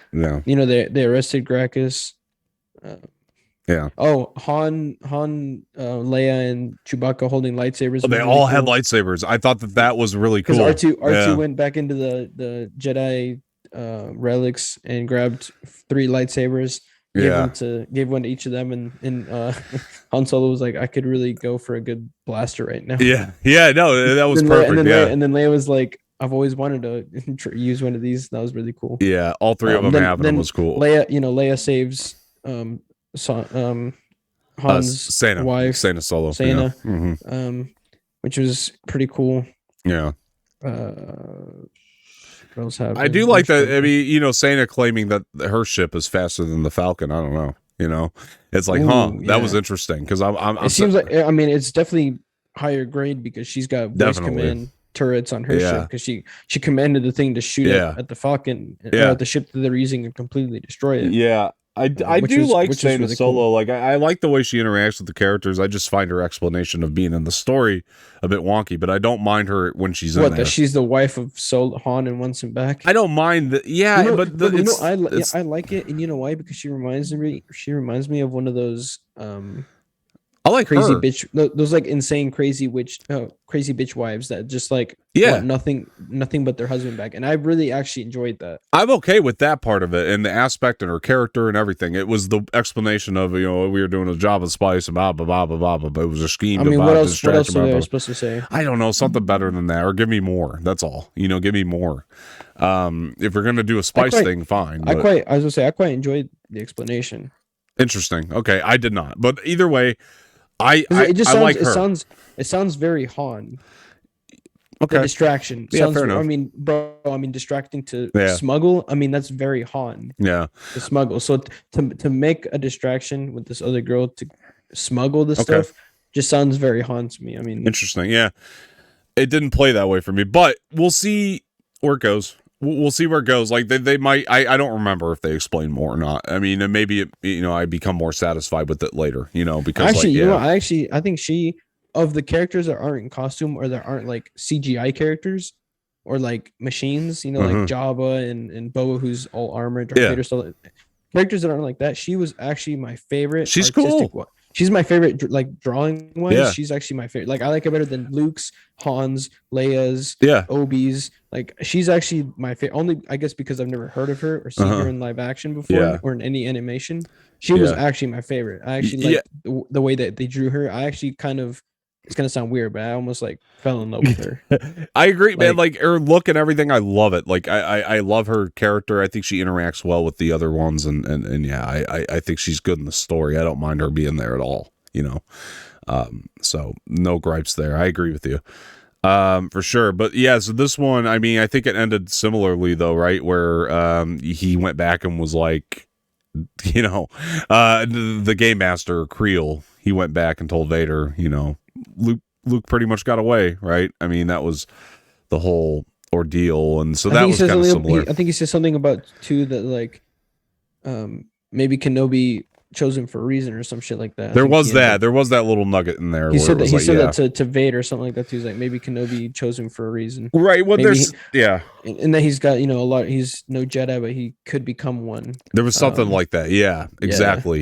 You know, they arrested Grakis. Yeah. Oh, Han, Leia, and Chewbacca holding lightsabers. Oh, they all had lightsabers. I thought that was really cool. Because R2 went back into the Jedi relics and grabbed 3 lightsabers, Yeah. Gave one to each of them, and Han Solo was like, I could really go for a good blaster right now. Yeah. Yeah. No, that was Then perfect. Yeah. Leia was like, I've always wanted to use one of these. That was really cool. Yeah. All three of them having them Then was cool. Leia saves Han's wife, Sana Solo. Yeah. Sana, which was pretty cool. Yeah. What else happened? I do like that. I mean, Sana claiming that her ship is faster than the Falcon. I don't know. It's like, that was interesting because it seems like, I mean, it's definitely higher grade because she's got voice command turrets on her ship because she commanded the thing to shoot at the Falcon or at the ship that they're using and completely destroy it. Yeah. I do like Sana really Solo. Cool. Like I like the way she interacts with the characters. I just find her explanation of being in the story a bit wonky, but I don't mind her when she's in there. That she's the wife of Han and wants him back. I don't mind that. Yeah, I like it, and you know why? Because she reminds me of one of those I like crazy her. Bitch, those like insane crazy bitch wives that just like want nothing but their husband back, and I really actually enjoyed that. I'm okay with that part of it and the aspect and her character and everything. It was the explanation of we were doing a job of spice and blah blah blah blah blah, but it was a scheme. I mean, what else are they supposed to say? I don't know, something better than that, or give me more. That's all. Give me more. If we're gonna do a spice thing, fine. I was gonna say I quite enjoyed the explanation. Interesting. Okay, I did not, but either way. I like her. It sounds very Han. Okay. The distraction. Yeah, fair enough. I mean, distracting to smuggle. I mean, that's very Han. Yeah. To smuggle. So to make a distraction with this other girl to smuggle this stuff just sounds very Han to me. I mean, interesting. Yeah. It didn't play that way for me, but we'll see where it goes. We'll see where it goes. Like they might. I don't remember if they explain more or not. I mean, maybe I become more satisfied with it later. Because actually, I think she of the characters that aren't in costume or that aren't like CGI characters or like machines. Like Jabba and Boba, who's all armored. Characters that aren't like that. She was actually my favorite. She's cool. One. She's my favorite, like drawing wise. Yeah. She's actually my favorite. Like I like her better than Luke's, Han's, Leia's, Obi's. Like she's actually my favorite. Only I guess because I've never heard of her or seen her in live action before or in any animation. She was actually my favorite. I actually like the way that they drew her. I actually kind of. It's gonna sound weird, but I almost like fell in love with her. I agree, man. Like her look and everything, I love it. Like I love her character. I think she interacts well with the other ones, and I think she's good in the story. I don't mind her being there at all. So no gripes there. I agree with you, for sure. But yeah, so this one, I mean, I think it ended similarly though, right? Where he went back and was like, the game master Creel. He went back and told Vader, Luke pretty much got away, right? I mean, that was the whole ordeal, and so that was kind of similar. I think he said something about too that like, maybe Kenobi chose him for a reason or some shit like that. There was that little nugget in there. He said that to Vader or something like that too. He's like, maybe Kenobi chose him for a reason, right? Well, and that he's got a lot. He's no Jedi, but he could become one. There was something like that. Yeah, exactly.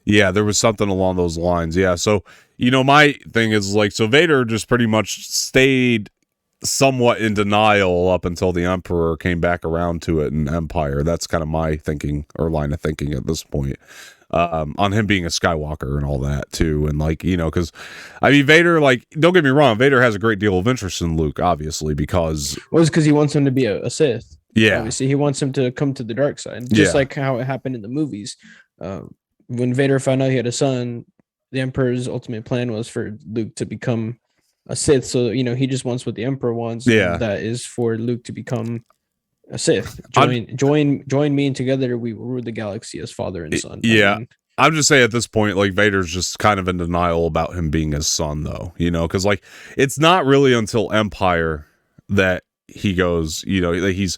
Yeah, there was something along those lines. Yeah, so my thing is like, so Vader just pretty much stayed somewhat in denial up until the Emperor came back around to it in Empire. That's kind of my thinking or line of thinking at this point, on him being a Skywalker and all that too. And like, because I mean, Vader, like, don't get me wrong, Vader has a great deal of interest in Luke, obviously, because it's because he wants him to be a Sith. Yeah, obviously he wants him to come to the dark side, just like how it happened in the movies. When Vader found out he had a son, the Emperor's ultimate plan was for Luke to become a Sith. So, he just wants what the Emperor wants. Yeah. That is for Luke to become a Sith. Join me, and together we will rule the galaxy as father and son. Yeah. I'm just saying at this point, like, Vader's just kind of in denial about him being his son, though, because like, it's not really until Empire that he goes, that he's,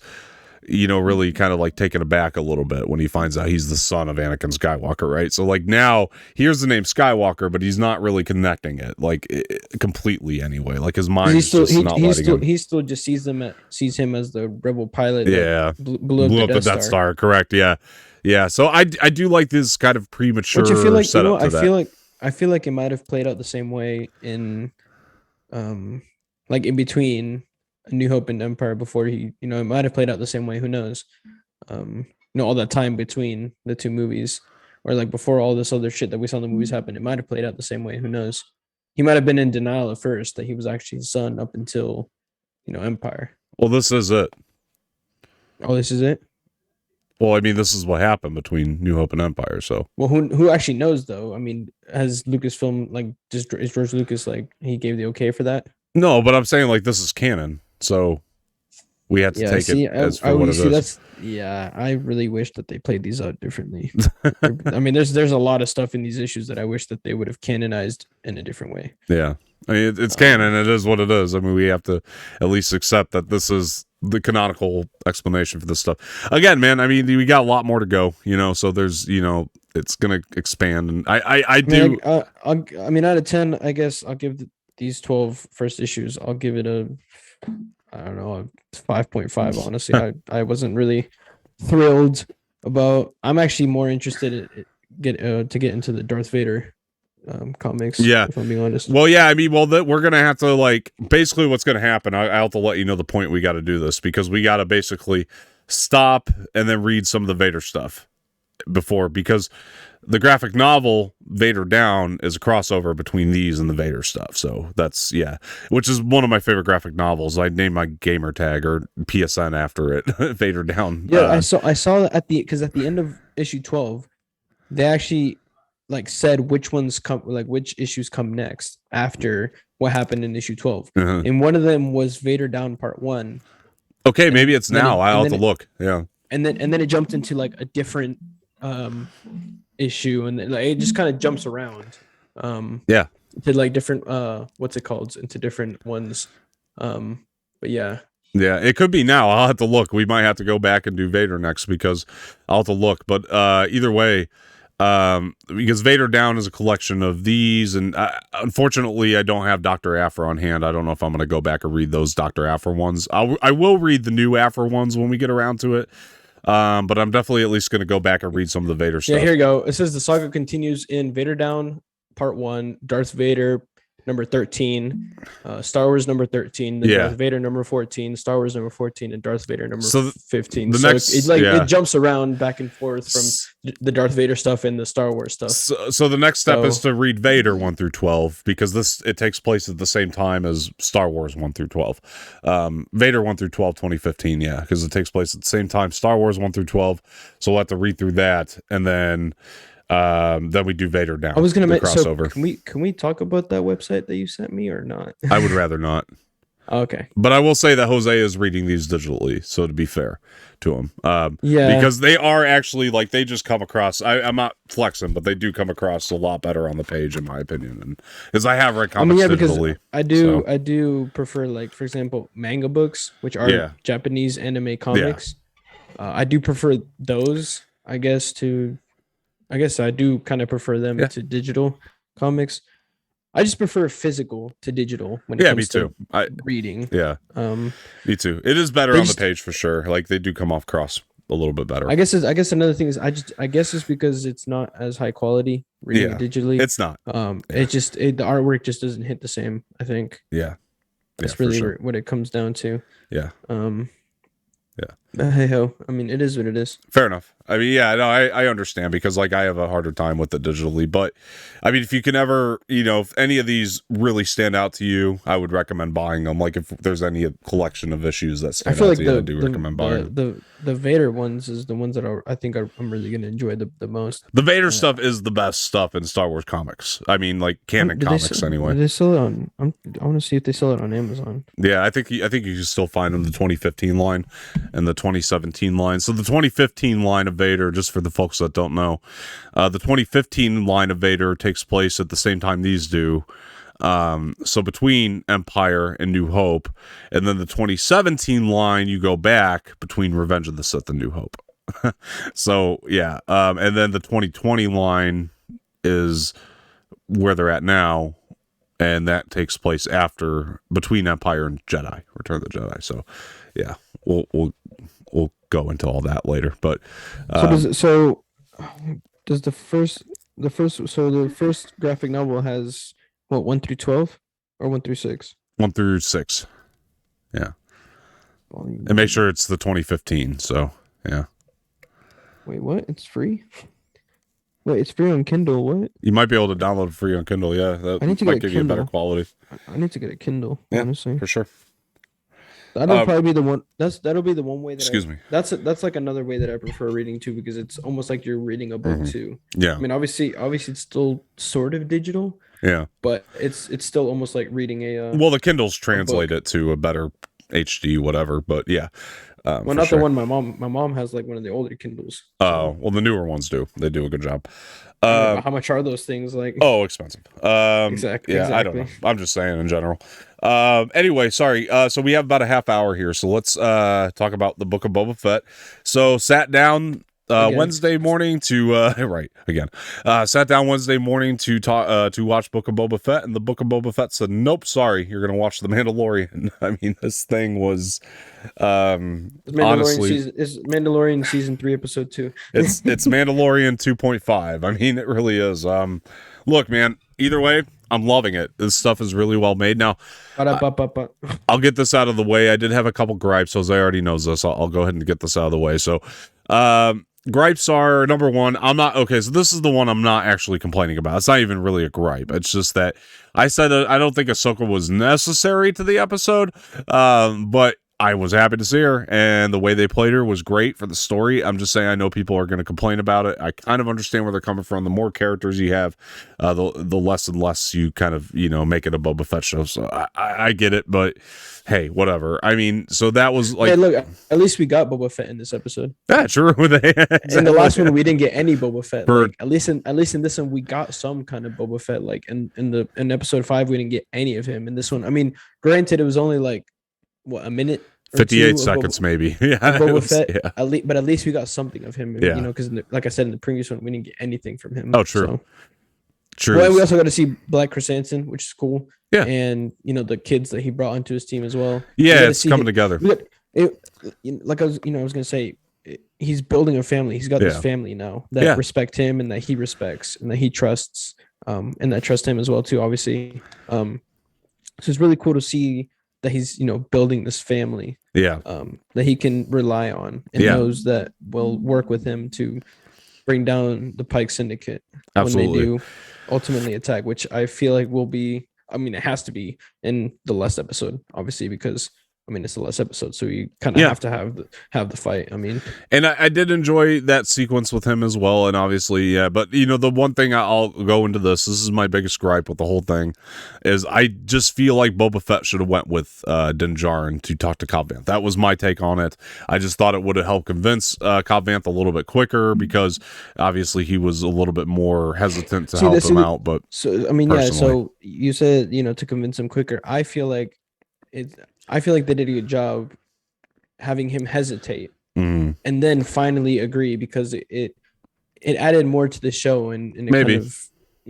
really kind of like taken aback a little bit when he finds out he's the son of Anakin Skywalker, right? So like now here's the name Skywalker, but he's not really connecting it like completely anyway. Like his mind is just not letting him. He still just sees him as the rebel pilot. Yeah, blew up the Death Star. Correct. Yeah. So I do like this kind of premature. Which I feel like setup to that. I feel like it might have played out the same way in, like in between A New Hope and Empire before he, it might have played out the same way. Who knows? all that time between the two movies, or like before all this other shit that we saw in the movies happened. It might have played out the same way. Who knows? He might have been in denial at first that he was actually his son up until, Empire. Well, this is it. Oh, this is it. Well, I mean, this is what happened between New Hope and Empire. So, well, who actually knows though? I mean, has Lucasfilm is George Lucas he gave the okay for that? No, but I'm saying this is canon, so we have to take it as for what it is. I really wish that they played these out differently. I mean, there's a lot of stuff in these issues that I wish that they would have canonized in a different way. Yeah, I mean, it's canon. It is what it is. I mean, we have to at least accept that this is the canonical explanation for this stuff. Again, man, I mean, we got a lot more to go, so there's, it's going to expand. And I do. I mean, out of 10, I guess I'll give these 12 first issues, I'll give it a 5.5. Honestly, I wasn't really thrilled about. I'm actually more interested to get into the Darth Vader comics. Yeah, if I'm being honest. Well, yeah, I mean, we're gonna have to basically what's gonna happen. I'll have to let you know the point we got to do this, because we got to basically stop and then read some of the Vader stuff because the graphic novel Vader Down is a crossover between these and the Vader stuff. So that's, which is one of my favorite graphic novels. I named my gamer tag or PSN after it, Vader Down. Yeah, I saw at the end of issue 12, they actually said which ones come, which issues come next after what happened in issue 12. And one of them was Vader Down Part 1. Okay, maybe it's now. I'll have to look. Yeah. And then it jumped into a different issue, and it just kind of jumps around. To different what's it called? Into different ones. But yeah. Yeah, it could be now. I'll have to look. We might have to go back and do Vader next, because I'll have to look. But either way, because Vader Down is a collection of these, and unfortunately I don't have Dr. Aphra on hand. I don't know if I'm going to go back and read those Dr. Aphra ones. I will read the new Aphra ones when we get around to it, but I'm definitely at least going to go back and read some of the Vader stuff. Yeah, here you go. It says the saga continues in Vader Down Part 1, Darth Vader number 13, Star Wars number 13, Darth Vader number 14, Star Wars number 14, and Darth Vader number 15. It jumps around back and forth from the Darth Vader stuff and the Star Wars stuff. So the next step is to read Vader 1 through 12, because it takes place at the same time as Star Wars 1 through 12. Vader 1 through 12, 2015, because it takes place at the same time Star Wars 1 through 12. So we'll have to read through that, and then we do Vader Down. I was going to make crossover. So can we talk about that website that you sent me or not? I would rather not. Okay. But I will say that Jose is reading these digitally, so to be fair to him. Because they are actually they just come across. I'm not flexing, but they do come across a lot better on the page, in my opinion. And because I have read comics digitally, I do prefer, for example, manga books, which are Japanese anime comics. I do prefer those. I guess I do kind of prefer them to digital comics. I just prefer physical to digital when it comes to reading. Yeah, me too. It is better on the page for sure. They do come off cross a little bit better. I guess another thing is I guess it's because it's not as high quality reading digitally. It's not. The artwork just doesn't hit the same, I think. Yeah. That's really what it comes down to. Yeah. Hey ho. I mean, it is what it is. Fair enough. I mean, I understand, because I have a harder time with it digitally. But I mean, if you can ever, if any of these really stand out to you, I would recommend buying them. If there's any collection of issues that stand out to you, I do recommend buying them. The Vader ones is the ones that I think I'm really going to enjoy the most. The Vader stuff is the best stuff in Star Wars comics. I mean, canon comics anyway. Do they sell it on? I want to see if they sell it on Amazon. Yeah, I think you can still find them, the 2015 line and the 2017 line. So the 2015 line of Vader, just for the folks that don't know, the 2015 line of Vader takes place at the same time these do. So between Empire and New Hope, and then the 2017 line, you go back between Revenge of the Sith and New Hope. So and then the 2020 line is where they're at now, and that takes place between Empire and Jedi, Return of the Jedi. So we'll go into all that later. But does the first graphic novel has 1 through 12 or 1 through 6? 1 through 6. Yeah. And make sure it's the 2015. So Wait, what? It's free? Wait, it's free on Kindle. What? You might be able to download it free on Kindle. Yeah, I need that to get might a give you a better Kindle. quality. I need to get a Kindle, Yeah, honestly. for sure. That'll probably be the one. That'll be the one way that Excuse me. That's like another way that I prefer reading too, because it's almost like you're reading a book too. Yeah. I mean, obviously, it's still sort of digital. Yeah. But it's still almost like reading a. Well, the Kindles translate it to a better HD, whatever. But yeah. Well, not the one my mom has, like one of the older Kindles. Oh, well, the newer ones do. They do a good job. How much are those things like? Oh, expensive. Exactly. Yeah, I don't know. I'm just saying in general. Anyway, sorry. So we have about a half hour here. So let's talk about the Book of Boba Fett. So sat down Wednesday morning to sat down Wednesday morning to talk to watch Book of Boba Fett, and the Book of Boba Fett said, "Nope, sorry, you're gonna watch The Mandalorian." I mean, this thing was honestly, is Mandalorian season 3 episode 2. it's Mandalorian 2.5. I mean, it really is. Look, man, either way, I'm loving it. This stuff is really well made. Now, I'll get this out of the way. I did have a couple gripes. Jose already knows this. I'll go ahead and get this out of the way. So, gripes are, number one, so this is the one I'm not actually complaining about. It's not even really a gripe. It's just that I said I don't think Ahsoka was necessary to the episode, but I was happy to see her, and the way they played her was great for the story. I'm just saying, I know people are going to complain about it. I kind of understand where they're coming from. The more characters you have, the less and less you kind of, make it a Boba Fett show. So I get it, but hey, whatever. I mean, so that was like, hey, look, at least we got Boba Fett in this episode. Yeah, true. In the last one, we didn't get any Boba Fett. Like, at least in this one, we got some kind of Boba Fett. Like in episode 5, we didn't get any of him. In this one, I mean, granted, it was only like what, a minute. 58 seconds, maybe. Yeah, Boba Fett. Yeah. But at least we got something of him. Yeah. Because like I said in the previous one, we didn't get anything from him. Oh, true. So. True. Well, we also got to see Black Chrysanthemum, which is cool. Yeah. And the kids that he brought onto his team as well. Yeah, it's coming together. Like I was gonna say, he's building a family. He's got this family now that respect him and that he respects and that he trusts, and that trust him as well too. Obviously, so it's really cool to see that he's building this family. Yeah. That he can rely on and knows that will work with him to bring down the Pike Syndicate. Absolutely. When they do ultimately attack, which I feel like will be. I mean, it has to be in the last episode, obviously, because it's the last episode, so you kind of have to have the fight. I mean, and I did enjoy that sequence with him as well, and obviously, but the one thing I'll go into this is my biggest gripe with the whole thing, is I just feel like Boba Fett should have went with Din Djarin to talk to Cobb Vanth. That was my take on it. I just thought it would have helped convince Cobb Vanth a little bit quicker, because obviously he was a little bit more hesitant to help him out. But so I mean, so you said to convince him quicker. I feel like they did a good job having him hesitate and then finally agree, because it added more to the show, and it maybe kind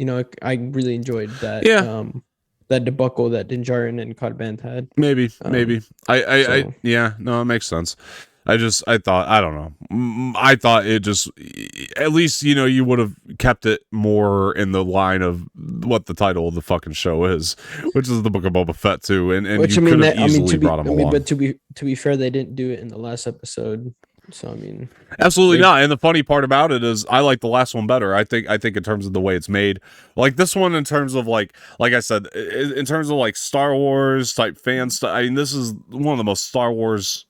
of, I really enjoyed that. That debacle that Din Djarin and Cobb Vanth had. Maybe it makes sense. I thought, I don't know. I thought it just, at least, you would have kept it more in the line of what the title of the fucking show is, which is the Book of Boba Fett too. And which, you could have easily brought him along. But to be fair, they didn't do it in the last episode. So, I mean, absolutely not. And the funny part about it is I like the last one better. I think in terms of the way it's made, like this one, in terms of like I said, in terms of like Star Wars type fan stuff. I mean, this is one of the most Star Wars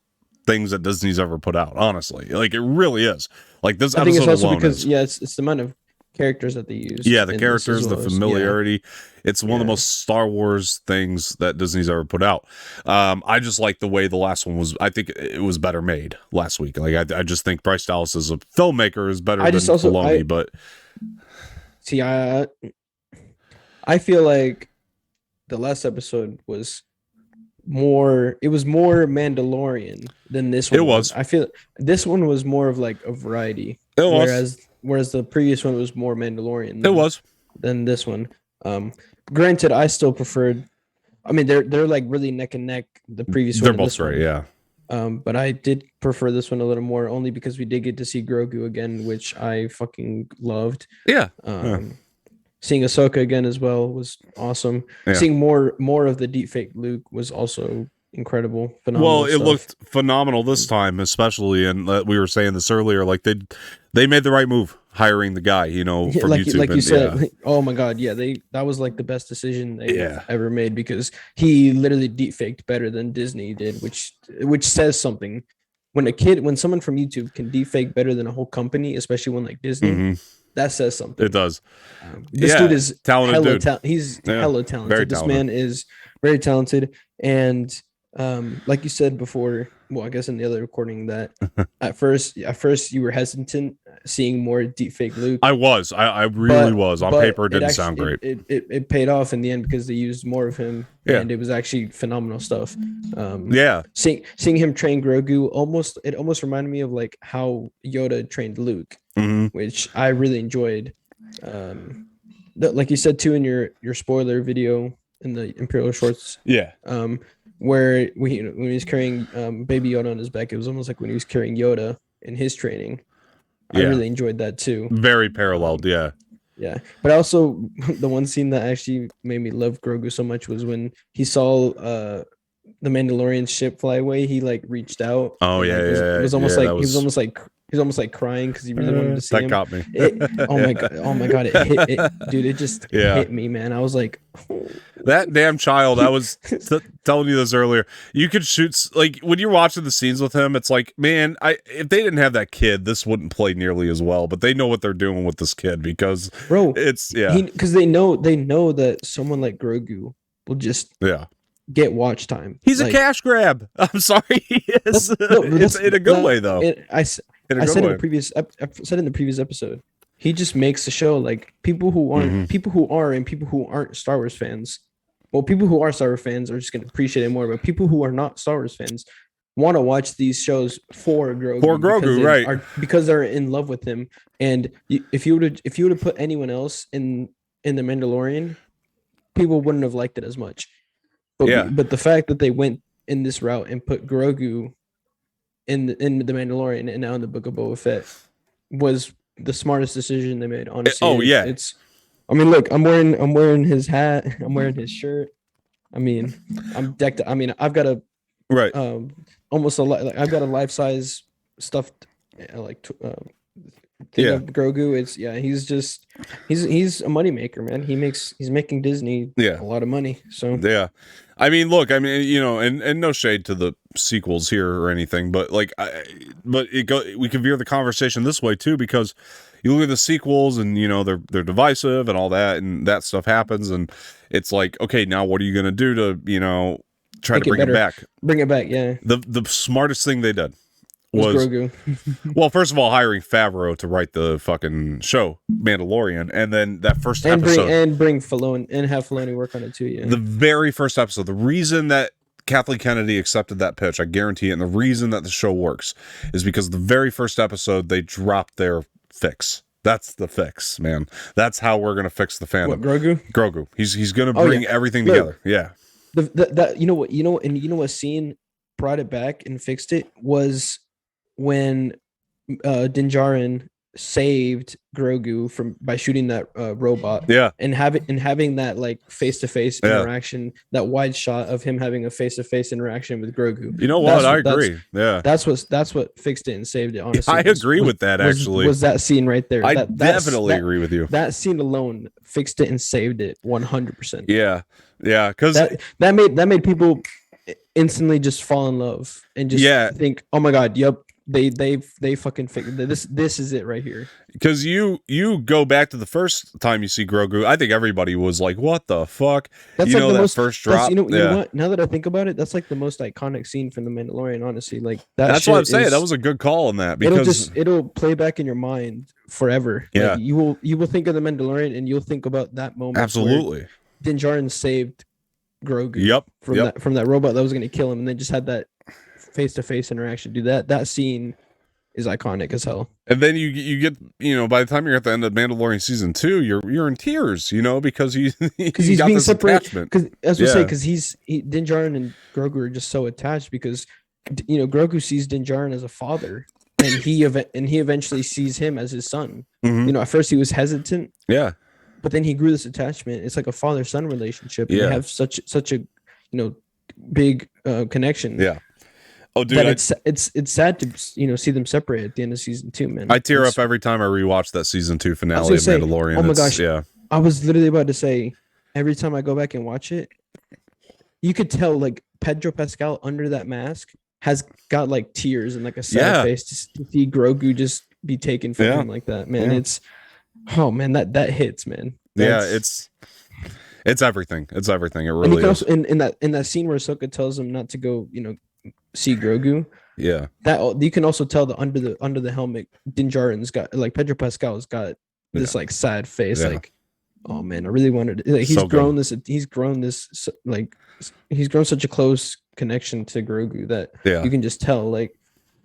things that Disney's ever put out, honestly. Like, it really is. Like, this episode, I think it's also because it's the amount of characters that they use. Yeah, the characters, the familiarity. It's one of the most Star Wars things that Disney's ever put out. I just like the way the last one was. I think it was better made last week. Like, I just think Bryce Dallas as a filmmaker is better than Filoni. But see, I feel like the last episode was more Mandalorian than this one. It was. I feel this one was more of like a variety. It was. Whereas the previous one was more Mandalorian than this one. Granted, I still preferred, I mean, they're like really neck and neck, the previous one. They're both right, yeah. But I did prefer this one a little more, only because we did get to see Grogu again, which I fucking loved. Yeah. Seeing Ahsoka again as well was awesome. Yeah. Seeing more of the deepfake Luke was also incredible, phenomenal. Well, it looked phenomenal this time, especially, and we were saying this earlier. Like They made the right move hiring the guy, from like YouTube. like you And, said, yeah. oh my god, yeah, that was like the best decision they've Yeah. ever made, because he literally deep faked better than Disney did, which says something. When someone from YouTube can deep fake better than a whole company, especially one like Disney, hmm that says It something. does. This dude Yeah. is Talented dude. he's Yeah. hella Very talented. This talented. man is very talented, and like you said before, well, I guess in the other recording, that at first you were hesitant seeing more deepfake Luke, I really but was. On paper, it it didn't sound actually great. it paid off in the end, because they used more of him, Yeah. and it was actually phenomenal stuff. Yeah. Seeing him train Grogu, almost reminded me of like how Yoda trained Luke, hmm which I really enjoyed. Like you said too in your spoiler video in the Imperial shorts, Yeah. where when he was carrying Baby Yoda on his back, it was almost like when he was carrying Yoda in his training. I Yeah. really enjoyed that too. Very paralleled. Yeah. Yeah, but also the one scene that actually made me love Grogu so much was when he saw the Mandalorian ship fly away. He like reached out Oh, and yeah. like Yeah. it was almost Yeah. like That he was was. almost like crying because he really wanted to see That him. got me. Oh my god, dude, it just Yeah. hit me, man. I was like, oh. That damn child. I was telling you this earlier. You could shoot like when you're watching the scenes with him. It's like, man, if they didn't have that kid, this wouldn't play nearly as well. But they know what they're doing with this kid, because Bro, it's because they know that someone like Grogu will just yeah. get watch time. He's a Like, cash grab. I'm sorry, he is. It's in a good way though. I In a said good in way. the previous said in the previous episode, he just makes the show like people who aren't people who are and people who aren't Star Wars fans. Well, people who are Star Wars fans are just going to appreciate it more, but people who are not Star Wars fans want to watch these shows for Grogu. For Grogu, right? Because they're in love with him. And if you would have put anyone else in the Mandalorian, people wouldn't have liked it as much. But Yeah. but the fact that they went in this route and put Grogu in the Mandalorian and now in the Book of Boba Fett was the smartest decision they made. Honestly, it's. I mean, look, I'm wearing his hat. I'm wearing his shirt. I mean, I'm decked. I mean, I've got a Right. almost I've got a life size stuffed thing of Grogu. He's a moneymaker, man. He's making Disney a lot of money. So yeah, I mean, look, I mean, and no shade to the sequels here or anything, but like, we can veer the conversation this way too, because you look at the sequels and they're divisive and all that, and that stuff happens, and it's like, okay, now what are you gonna do to try to bring it back? Bring it back, yeah. The smartest thing they did was Grogu. Well, first of all, hiring Favreau to write the fucking show Mandalorian, and then that first episode, bring Filoni and have Filoni work on it too. Yeah, the very first episode. The reason that Kathleen Kennedy accepted that pitch, I guarantee it, and the reason that the show works is because the very first episode they dropped their fix. That's the fix, man. That's how we're gonna fix the fandom. What, Grogu? Grogu. He's gonna bring everything together. Yeah. What scene brought it back and fixed it was when Din Djarin saved Grogu by shooting that robot. Yeah. And having that like face-to-face interaction, that wide shot of him having a face-to-face interaction with Grogu. You know what? I agree. Yeah. That's what fixed it and saved it, honestly. I agree with that, actually. Was that scene right there. I definitely agree with you. That scene alone fixed it and saved it 100%. Yeah. Yeah. Because that made people instantly just fall in love and just think, oh my God, yep. They fucking figured this is it right here. Because you go back to the first time you see Grogu, I think everybody was like, "What the fuck?" That's like the most, first drop. You know what? Now that I think about it, that's like the most iconic scene from The Mandalorian. Honestly, like that's what I'm saying. That was a good call on that, because it'll play back in your mind forever. Yeah, like, you will think of The Mandalorian and you'll think about that moment. Absolutely, Din Djarin saved Grogu. Yep. From that robot that was going to kill him, and then just had that face-to-face interaction. Dude, that scene is iconic as hell. And then you get by the time you're at the end of Mandalorian season 2, you're in tears, because he's got being this attachment. Because Din Djarin and Grogu are just so attached, because Grogu sees Din Djarin as a father, and he eventually sees him as his son. Mm-hmm. At first he was hesitant, but then he grew this attachment. It's like a father-son relationship. Yeah, and they have such a big connection. Yeah. Oh, dude, that it's sad to see them separate at the end of season 2, man. I tear up every time I rewatch that season 2 finale of Mandalorian. Oh my gosh, yeah. I was literally about to say, every time I go back and watch it, you could tell like Pedro Pascal under that mask has got like tears and like a sad face to see Grogu just be taken from him like that, man. It's that hits, man. It's everything. It's everything. It really is. Also, in that scene where Ahsoka tells him not to go, see Grogu. Yeah. That you can also tell that under the helmet, Din Djarin's got like Pedro Pascal's got this like sad face, like, oh man, I really wanted to, like, he's grown such a close connection to Grogu that you can just tell, like,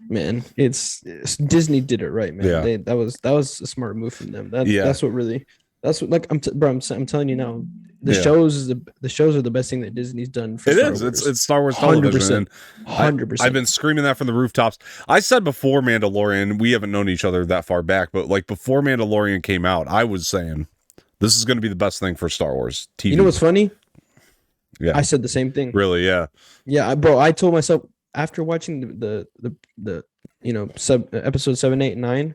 man, it's Disney did it right, man. Yeah. That was a smart move from them. That's what like I'm telling you now. The shows are the best thing that Disney's done for Star Wars. It's Star Wars television. 100%. I've been screaming that from the rooftops. I said before Mandalorian, we haven't known each other that far back, but like before Mandalorian came out, I was saying this is going to be the best thing for Star Wars TV. You know what's funny? Yeah, I said the same thing. Really? Yeah. Yeah, bro. I told myself after watching the episode 7, 8, 9,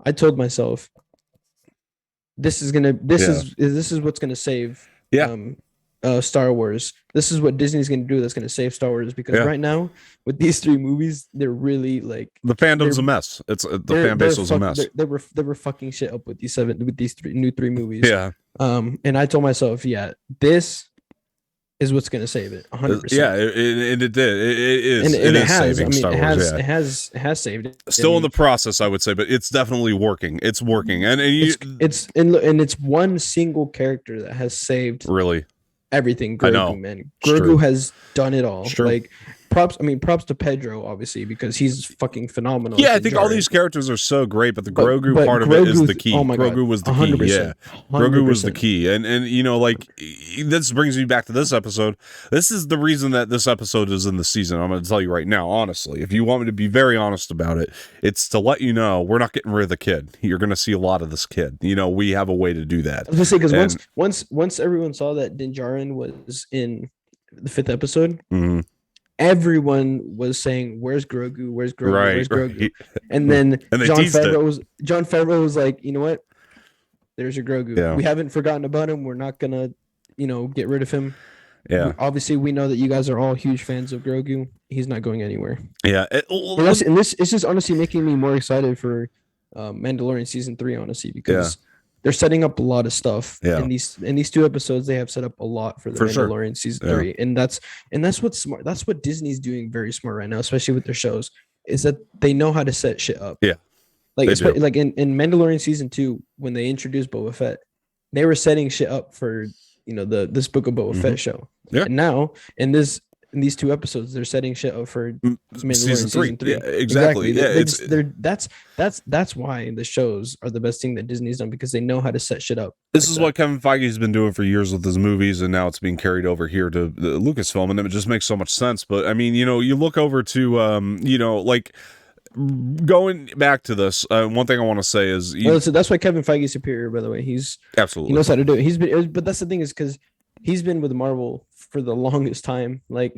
I told myself this is what's gonna save Star Wars. This is what Disney's gonna do that's gonna save Star Wars, because right now with these 3 movies, they're really like the fandom's a mess. The fan base was a mess. They were fucking shit up with these new 3 movies. Yeah. And I told myself, this is what's going to save it 100%. Yeah, it did. It is. And it has. Saving Star Wars. It has saved it. Still in the process, I would say, but it's definitely working. It's working, and it's one single character that has saved really everything. Grogu, man. Grogu has done it all. Like, props to Pedro, obviously, because he's fucking phenomenal. Yeah, I think all these characters are so great, but the Grogu part of it is the key. Oh my God, Grogu was the key. Yeah, 100%. Grogu was the key, and like, this brings me back to this episode. This is the reason that this episode is in the season. I'm going to tell you right now, honestly. If you want me to be very honest about it, it's to let you know we're not getting rid of the kid. You're going to see a lot of this kid. We have a way to do that. I was going to say, because once everyone saw that Din Djarin was in the 5th episode. Mm-hmm. Everyone was saying, "Where's Grogu? Where's Grogu? Where's Grogu?" Right. And then John Favreau was like, "You know what? There's your Grogu. Yeah. We haven't forgotten about him. We're not gonna, get rid of him. Yeah. Obviously, we know that you guys are all huge fans of Grogu. He's not going anywhere. Yeah. And this is honestly making me more excited for Mandalorian season 3, honestly, because they're setting up a lot of stuff. In these 2 episodes, they have set up a lot for the Mandalorian season 3, and that's what's smart. That's what Disney's doing very smart right now, especially with their shows, is that they know how to set shit up. Yeah, like in Mandalorian season 2, when they introduced Boba Fett, they were setting shit up for this Book of Boba Fett show. Yeah, and now in these 2 episodes, they're setting shit up for season 3. Yeah, exactly. Yeah, that's why the shows are the best thing that Disney's done, because they know how to set shit up. This is what Kevin Feige's been doing for years with his movies, and now it's being carried over here to the Lucasfilm, and it just makes so much sense. But I mean, you look over to like, going back to this, one thing I want to say is, that's why Kevin Feige's superior, by the way. He's absolutely, he knows how to do it. But that's the thing, is because he's been with Marvel for the longest time. Like,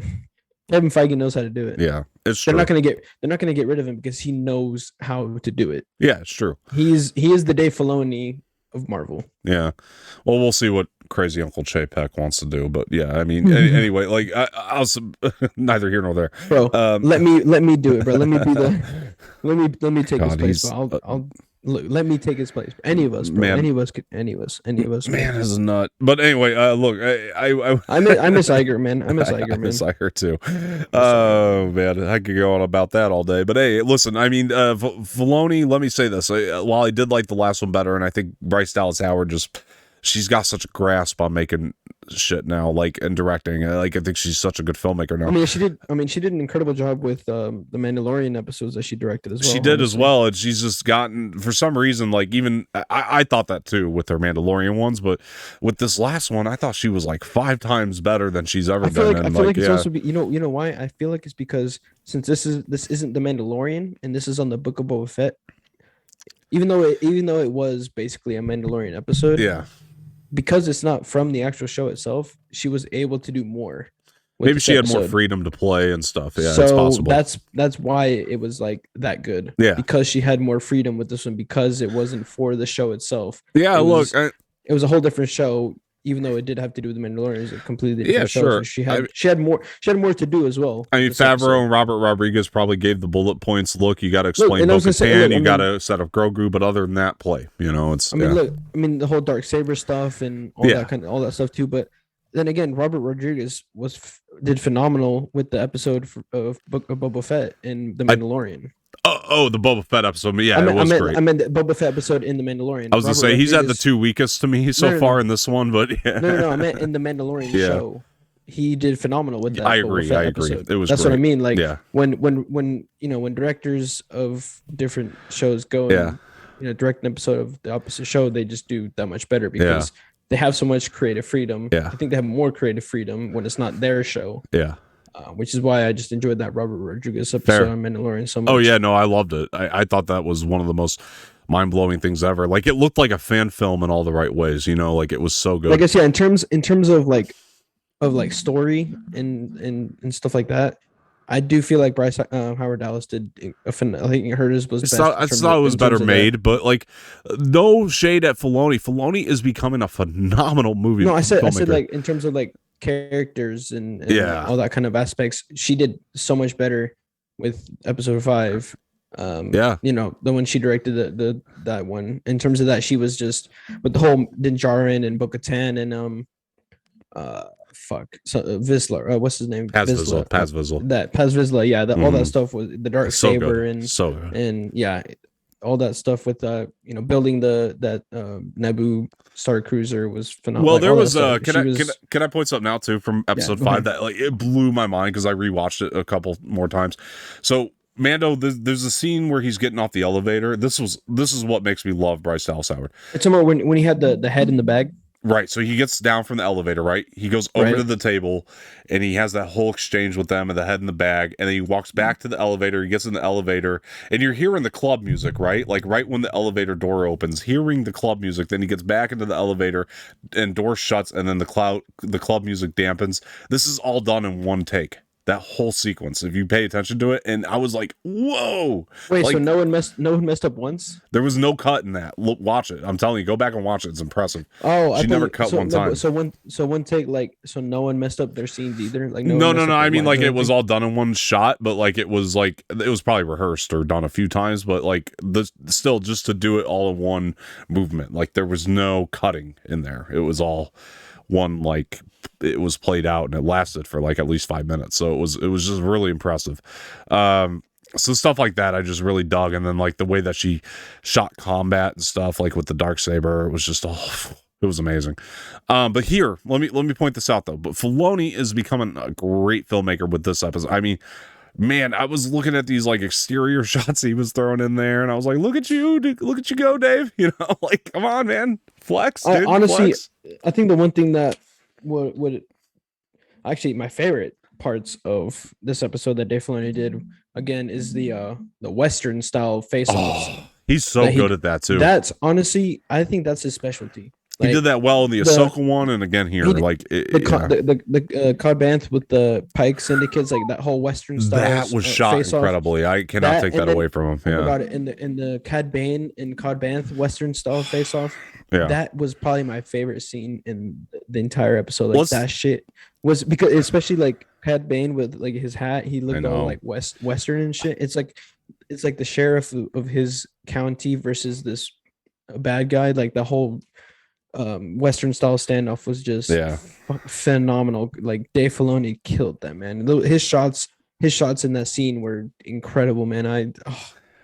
Kevin Feige knows how to do it. Yeah, it's true. They're not gonna get rid of him because he knows how to do it. Yeah, it's true. He is the Dave Filoni of Marvel. Yeah. Well, we'll see what crazy Uncle Chapek wants to do, but yeah, I mean, anyway, like, I'll neither here nor there. Bro, let me do it, bro. Let me be the let me take his place. I'll look, let me take his place. Any of us, bro. Man. Any of us. Man is a nut. But anyway, look, I miss Iger, man. I miss Iger too. Oh man, I could go on about that all day. But hey, listen, I mean, Filoni. Let me say this: while I did like the last one better, and I think Bryce Dallas Howard she's got such a grasp on making shit now, like, and directing. Like, I think she's such a good filmmaker now. She did an incredible job with the Mandalorian episodes that she directed as well. She did as well, and she's just gotten, for some reason, like, even I thought that too with her Mandalorian ones, but with this last one, I thought she was like 5 times better than she's ever been. I feel like it's also you know why? I feel like it's because since this isn't the Mandalorian and this is on the Book of Boba Fett, even though it was basically a Mandalorian episode, yeah. Because it's not from the actual show itself, she was able to do more. with Maybe this she had more episode. freedom to play and stuff. Yeah, it's So possible. that's why it was like that good. Yeah. Because she had more freedom with this one, because it wasn't for the show itself. Yeah, it was a whole different show, even though it did have to do with the Mandalorian. It was a completely different show. sure. So she had more to do as well. I mean, Favreau and Robert Rodriguez probably gave the bullet points. Look, you got to explain Bo-Katan, you got to set up Grogu, but other than that, play. You know, it's. The whole dark saber stuff and all that stuff too. But then again, Robert Rodriguez did phenomenal with the episode of Book of Boba Fett in The Mandalorian. The Boba Fett episode. Yeah, it was great. I meant the Boba Fett episode in The Mandalorian. I was going to say, he's had the two weakest to me so far in this one, but yeah. No, I meant in The Mandalorian show. He did phenomenal with that. I agree. Episode. It was. That's great. what I mean. Like when directors of different shows go and direct an episode of the opposite show, they just do that much better because they have so much creative freedom. Yeah. I think they have more creative freedom when it's not their show. Yeah. Which is why I just enjoyed that Robert Rodriguez episode on Mandalorian so much. Oh yeah, no, I loved it. I thought that was one of the most mind-blowing things ever. Like, it looked like a fan film in all the right ways. You know, like, it was so good. I guess in terms of story and stuff like that, I do feel like Bryce Howard Dallas did. I think hers was best. I thought it was better made, but like, no shade at Filoni. Filoni is becoming a phenomenal movie. No, I said like in terms of like characters and all that kind of aspects, she did so much better with episode 5. The one she directed that one. In terms of that, she was just with the whole Din Djarin and Bo-Katan and Vizsla. What's his name? Paz Vizsla. That Paz Vizsla. Yeah, all that stuff was the dark saber and all that stuff with building that Naboo Star Cruiser was phenomenal. Well, there was can I point something out too from episode 5 that like it blew my mind because I rewatched it a couple more times. So Mando, there's a scene where he's getting off the elevator. This is what makes me love Bryce Dallas Howard. It's somewhere when he had the head in the bag. Right. So he gets down from the elevator, right? He goes over to the table and he has that whole exchange with them and the head in the bag. And then he walks back to the elevator. He gets in the elevator and you're hearing the club music, right? Like right when the elevator door opens, hearing the club music. Then he gets back into the elevator and door shuts and then the club music dampens. This is all done in one take. That whole sequence, if you pay attention to it, and I was like, "Whoa!" Wait, so no one messed up once? There was no cut in that. Look, watch it. I'm telling you, go back and watch it. It's impressive. Oh, she never cut one time. So one take, like, so no one messed up their scenes either. Like no. I mean, like, it was all done in one shot, but like it was probably rehearsed or done a few times, but like still just to do it all in one movement. Like there was no cutting in there. It was all one, like it was played out and it lasted for like at least 5 minutes. So it was just really impressive. So stuff like that I just really dug. And then like the way that she shot combat and stuff, like with the darksaber, it was just it was amazing. But here, let me point this out though. But Filoni is becoming a great filmmaker with this episode. I mean, man, I was looking at these like exterior shots he was throwing in there, and I was like, "Look at you go, Dave!" You know, like, come on, man, flex, dude. Honestly, flex. I think the one thing that would actually my favorite parts of this episode that Dave Filoni did again is the Western style face-offs. Oh, he's so good at that too. That's honestly, I think that's his specialty. Like, he did that well in the Ahsoka one, and again here, the Cod Banth with the Pike Syndicates, like that whole Western style. That was shot incredibly. I cannot take that away from him. Yeah, about it in the Cad Bane and Cod Banth Western style face off. Yeah, that was probably my favorite scene in the entire episode. Like that shit was because especially like Cad Bane with like his hat, he looked all like Western and shit. It's like the sheriff of his county versus this bad guy. Like the whole Western style standoff was just phenomenal. Like Dave Filoni killed that, man. His shots in that scene were incredible, man.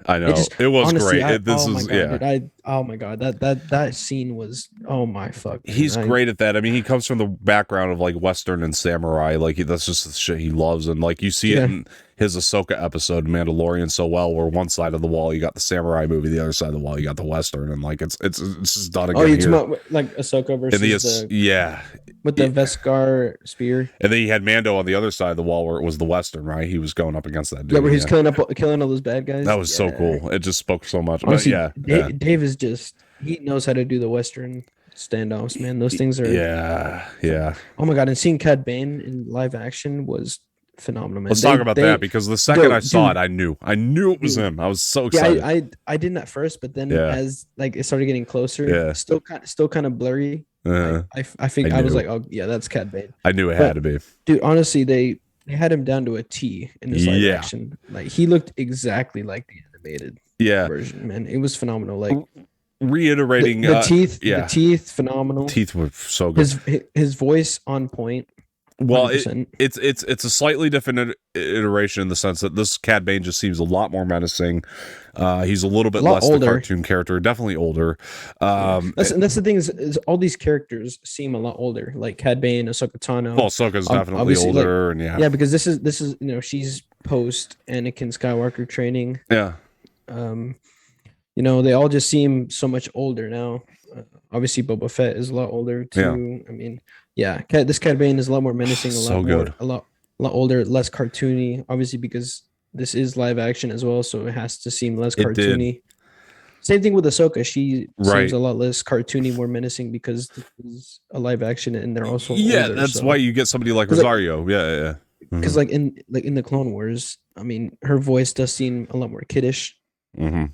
I know it was honestly, great. Oh my god, that scene was my fuck. Man. He's great at that. I mean, he comes from the background of like Western and samurai. Like that's just the shit he loves, and like you see it in his Ahsoka episode, Mandalorian, so well. Where one side of the wall you got the samurai movie, the other side of the wall you got the Western, and like it's just done again. Oh, you're talking about like Ahsoka versus with the Beskar spear. And then you had Mando on the other side of the wall where it was the Western, right? He was going up against that dude. Yeah, where he's killing all those bad guys. That was so cool. It just spoke so much. Honestly, Dave is just he knows how to do the Western standoffs, man. Those things are. Yeah. Oh my god! And seeing Cad Bane in live action was phenomenal, man. Let's talk about that because the second I saw it, I knew it was him. I was so Yeah, excited. I didn't at first, but then as like it started getting closer, still kind of blurry. I think I was like, oh yeah, that's Cad Bane. I knew it had to be. Dude, honestly, they had him down to a T in this live action. Like he looked exactly like the animated version, man. It was phenomenal. Like reiterating the teeth, phenomenal. Teeth were so good. His voice on point. Well, it's a slightly different iteration in the sense that this Cad Bane just seems a lot more menacing. He's a little bit less older. The cartoon character, definitely older. That's the thing is all these characters seem a lot older, like Cad Bane, Ahsoka Tano. Well, Ahsoka's definitely older, like, and because this is she's post Anakin Skywalker training. Yeah. They all just seem so much older now. Obviously, Boba Fett is a lot older too. Yeah. I mean, this Cad Bane is a lot more menacing, a lot older, less cartoony. Obviously, because this is live action as well, so it has to seem less cartoony. Same thing with Ahsoka. She seems a lot less cartoony, more menacing because this is a live action, and they're also older, that's why you get somebody like Rosario. Yeah. Because in the Clone Wars, I mean, her voice does seem a lot more kiddish. Mm-hmm.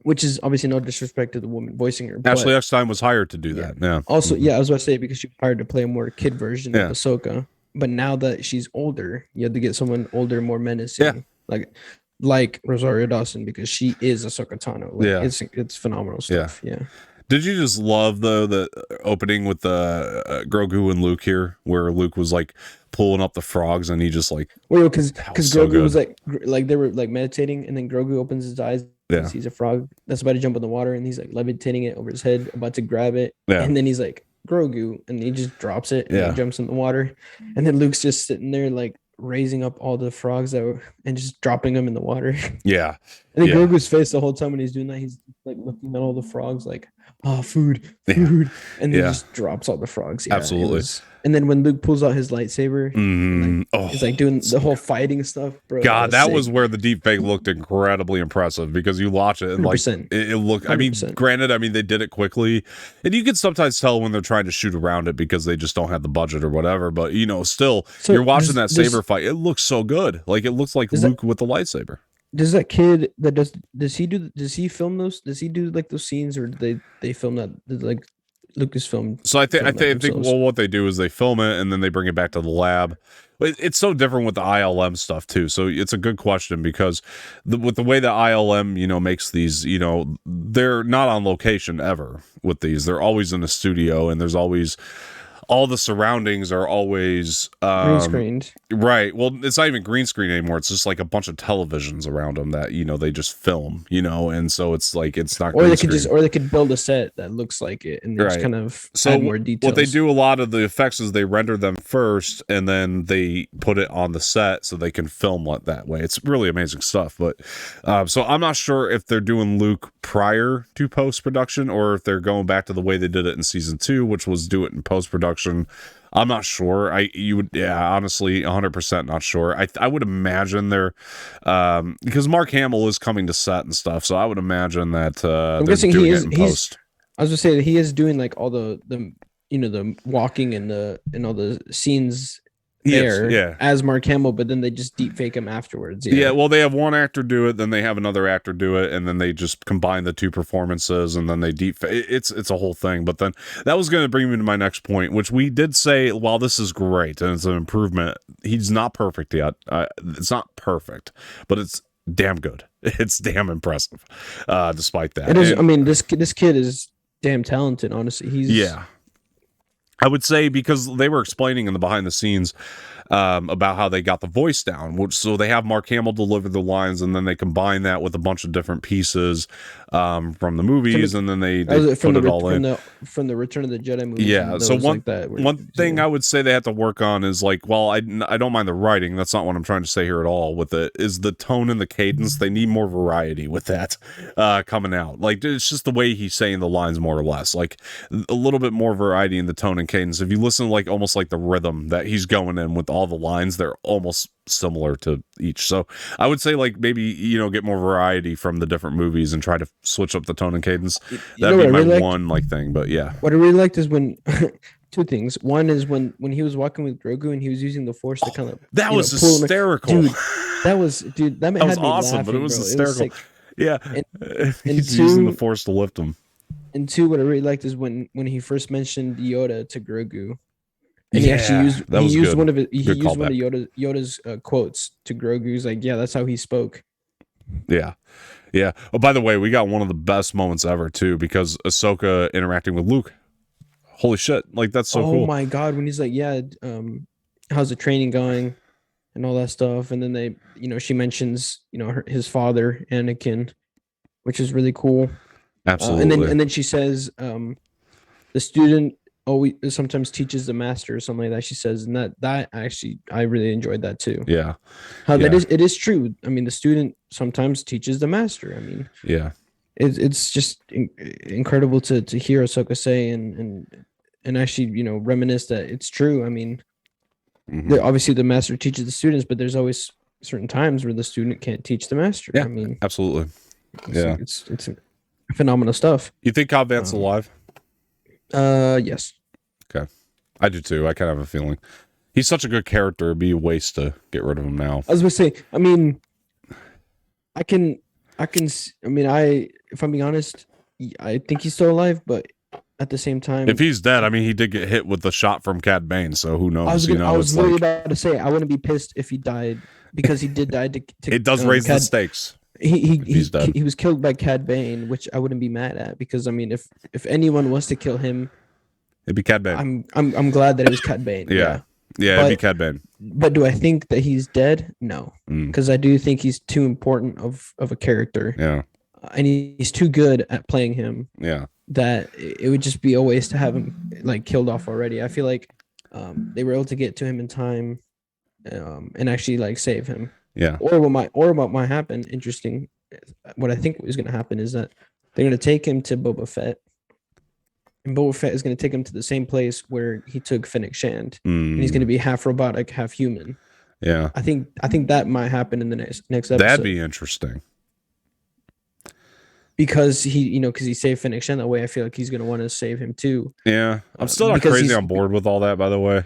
Which is obviously no disrespect to the woman voicing her. Ashley Eckstein was hired to do that. Yeah. Also, I was about to say because she was hired to play a more kid version of Ahsoka. But now that she's older, you have to get someone older, more menacing. Yeah. Like Rosario Dawson, because she is Ahsoka Tano. It's phenomenal stuff. Yeah. Did you just love the opening with the Grogu and Luke here, where Luke was like pulling up the frogs and he just like because Grogu was like they were like meditating, and then Grogu opens his eyes. Yeah. He sees a frog that's about to jump in the water, and he's like levitating it over his head, about to grab it. Yeah. And then he's like, Grogu, and he just drops it and jumps in the water. And then Luke's just sitting there like raising up all the frogs and just dropping them in the water. Yeah. And then Grogu's face the whole time when he's doing that, he's like looking at all the frogs like, food. And then just drops all the frogs. Yeah, absolutely. And then when Luke pulls out his lightsaber, he's like doing the whole fighting stuff, bro. God, that was where the deep fake looked incredibly impressive, because you watch it and like it looked. 100%. I mean, granted, they did it quickly, and you can sometimes tell when they're trying to shoot around it because they just don't have the budget or whatever. But still, you're watching that saber fight. It looks so good. Like it looks like Luke with the lightsaber. Does that kid that does he film those? Does he do like those scenes, or do they film that like Lucasfilm? So I think what they do is they film it and then they bring it back to the lab. It's so different with the ILM stuff too. So it's a good question, because with the way the ILM makes these, they're not on location ever with these. They're always in a studio, and there's always all the surroundings are always green screened. Right. Well, it's not even green screen anymore. It's just like a bunch of televisions around them that they just film. And so it's like it's not. Or they could build a set that looks like it, and just kind of add more details. What they do a lot of the effects is they render them first, and then they put it on the set so they can film it that way. It's really amazing stuff. But so I'm not sure if they're doing Luke prior to post production, or if they're going back to the way they did it in season 2, which was do it in post production. I'm not sure. Honestly, 100% not sure. I would imagine they're because Mark Hamill is coming to set and stuff, so I would imagine that I'm guessing he is. I was gonna say that he is doing like all the the walking and all the scenes there as Mark Hamill, but then they just deep fake him afterwards. Yeah, well, they have one actor do it, then they have another actor do it, and then they just combine the two performances, and then they deep fake. It's a whole thing. But then that was going to bring me to my next point, which we did say, while this is great and it's an improvement, he's not perfect yet. It's not perfect, but it's damn good. It's damn impressive, despite that. It is. This kid is damn talented. Honestly, I would say, because they were explaining in the behind the scenes about how they got the voice down, so they have Mark Hamill deliver the lines, and then they combine that with a bunch of different pieces from the movies, and then they put it all in from the Return of the Jedi movies. Yeah, so one thing I would say they have to work on is I don't mind the writing. That's not what I'm trying to say here at all. With it is the tone and the cadence. They need more variety with that coming out. Like, it's just the way he's saying the lines, more or less. Like a little bit more variety in the tone and cadence. If you listen, almost like the rhythm that he's going in with all the lines, they're almost similar to each. So I would say like maybe, you know, get more variety from the different movies and try to switch up the tone and cadence. That'd be my really one like thing. But yeah, what I really liked is when two things. One is when he was walking with Grogu and he was using the Force to kind of that was hysterical. Dude, that was that was awesome, laughing, but it was hysterical. It was yeah, and he's using the Force to lift him. And two, what I really liked is when he first mentioned Yoda to Grogu, and he actually used one of Yoda's quotes to Grogu. He's like, yeah, that's how he spoke. Yeah. Oh, by the way, we got one of the best moments ever too, because Ahsoka interacting with Luke. Holy shit! Like that's so cool. Oh my god, when he's like, yeah, how's the training going, and all that stuff, and then they, you know, she mentions, you know, his father, Anakin, which is really cool. Absolutely. And then she says, the student always sometimes teaches the master or something like that. She says, and that actually I really enjoyed that too. Yeah. It is true. I mean, the student sometimes teaches the master. I mean, yeah. It's just incredible to hear Ahsoka say and actually, you know, reminisce that it's true. I mean, obviously the master teaches the students, but there's always certain times where the student can't teach the master. Yeah, I mean, absolutely. It's phenomenal stuff. You think Cobb Vanth's alive? Yes. Okay, I do too. I kind of have a feeling he's such a good character. It'd be a waste to get rid of him now. I was gonna say. I mean, I can. I mean, if I'm being honest, I think he's still alive, but at the same time, if he's dead, I mean, he did get hit with the shot from Cad Bane, so who knows? I was really about to say I wouldn't be pissed if he died, because he did die to it does raise the stakes. He was killed by Cad Bane, which I wouldn't be mad at, because I mean, if anyone was to kill him, it'd be Cad Bane. I'm glad that it was Cad Bane. Yeah, it'd be Cad Bane. But do I think that he's dead? No, because I do think he's too important of a character. Yeah, and he's too good at playing him. Yeah, that it would just be a waste to have him like killed off already. I feel like they were able to get to him in time, and actually like save him. Yeah. Or what might happen, interesting, what I think is going to happen is that they're going to take him to Boba Fett, and Boba Fett is going to take him to the same place where he took Fennec Shand, and he's going to be half robotic, half human. Yeah. I think that might happen in the next episode. That'd be interesting. Because he saved Fennec Shand that way, I feel like he's going to want to save him too. Yeah. I'm still not crazy on board with all that, by the way.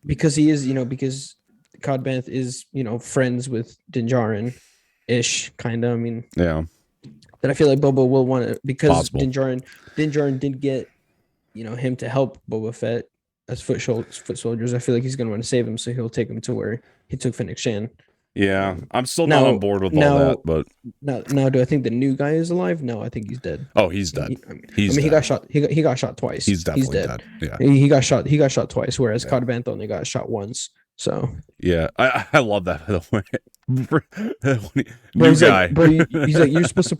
Because he is, because Cobb Vanth is, friends with Din-Djarin-ish, kind of. I mean, yeah. That I feel like Boba will want to, because Din-Djarin did get, him to help Boba Fett as foot soldiers. I feel like he's going to want to save him, so he'll take him to where he took Fennec Shand. Yeah, I'm still not on board with all that, but now, do I think the new guy is alive? No, I think he's dead. Oh, he's dead. He got shot. He got shot twice. He's definitely dead. Yeah, he got shot. He got shot twice, whereas Cobb Vanth only got shot once. So yeah, I love that. By the way, new guy. He's like, you're supposed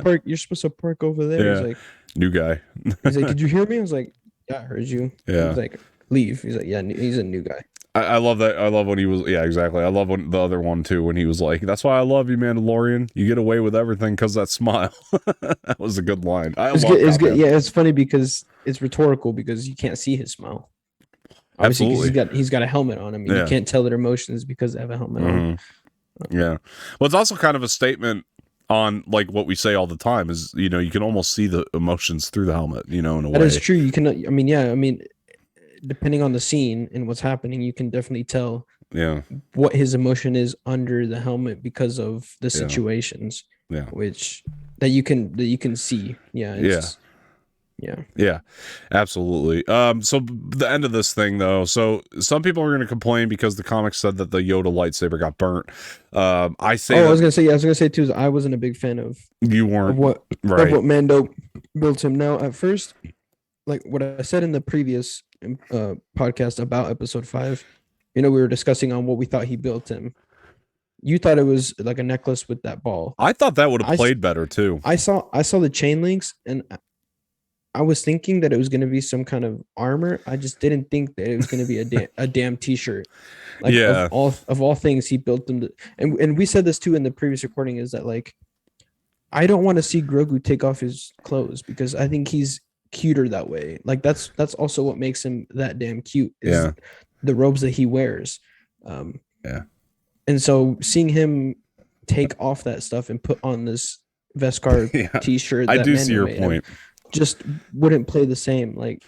to park over there. Yeah. He's like, new guy. He's like, did you hear me? I was like, yeah, I heard you. Yeah. He's like, leave. He's like, yeah, he's a new guy. I love that. I love when he was. Yeah, exactly. I love when the other one too, when he was like, "That's why I love you, Mandalorian. You get away with everything because that smile." That was a good line. It's good. Yeah, it's funny because it's rhetorical, because you can't see his smile. Obviously, absolutely. He's got a helmet on. I mean, you can't tell their emotions because they have a helmet on. Yeah. Well, it's also kind of a statement on like what we say all the time is, you can almost see the emotions through the helmet. In a way. That is true. You can. I mean, depending on the scene and what's happening, you can definitely tell what his emotion is under the helmet because of the situations. Yeah. Which that you can see. Yeah. Yeah, absolutely. So the end of this thing though, so some people are going to complain because the comics said that the Yoda lightsaber got burnt. I was going to say too, I wasn't a big fan of what Mando built him. Now at first, like what I said in the previous podcast about episode 5, we were discussing on what we thought he built him. You thought it was like a necklace with that ball. I thought that would have played better too. I saw the chain links, and I was thinking that it was going to be some kind of armor. I just didn't think that it was going to be a damn t-shirt. Like, of all things, he built them and we said this too in the previous recording, is that like, I don't want to see Grogu take off his clothes, because I think he's cuter that way. Like that's also what makes him that damn cute, is the robes that he wears. Um, Yeah. and so seeing him take off that stuff and put on this Veskar Yeah. t-shirt I that do see Mando your made him point. just wouldn't play the same. Like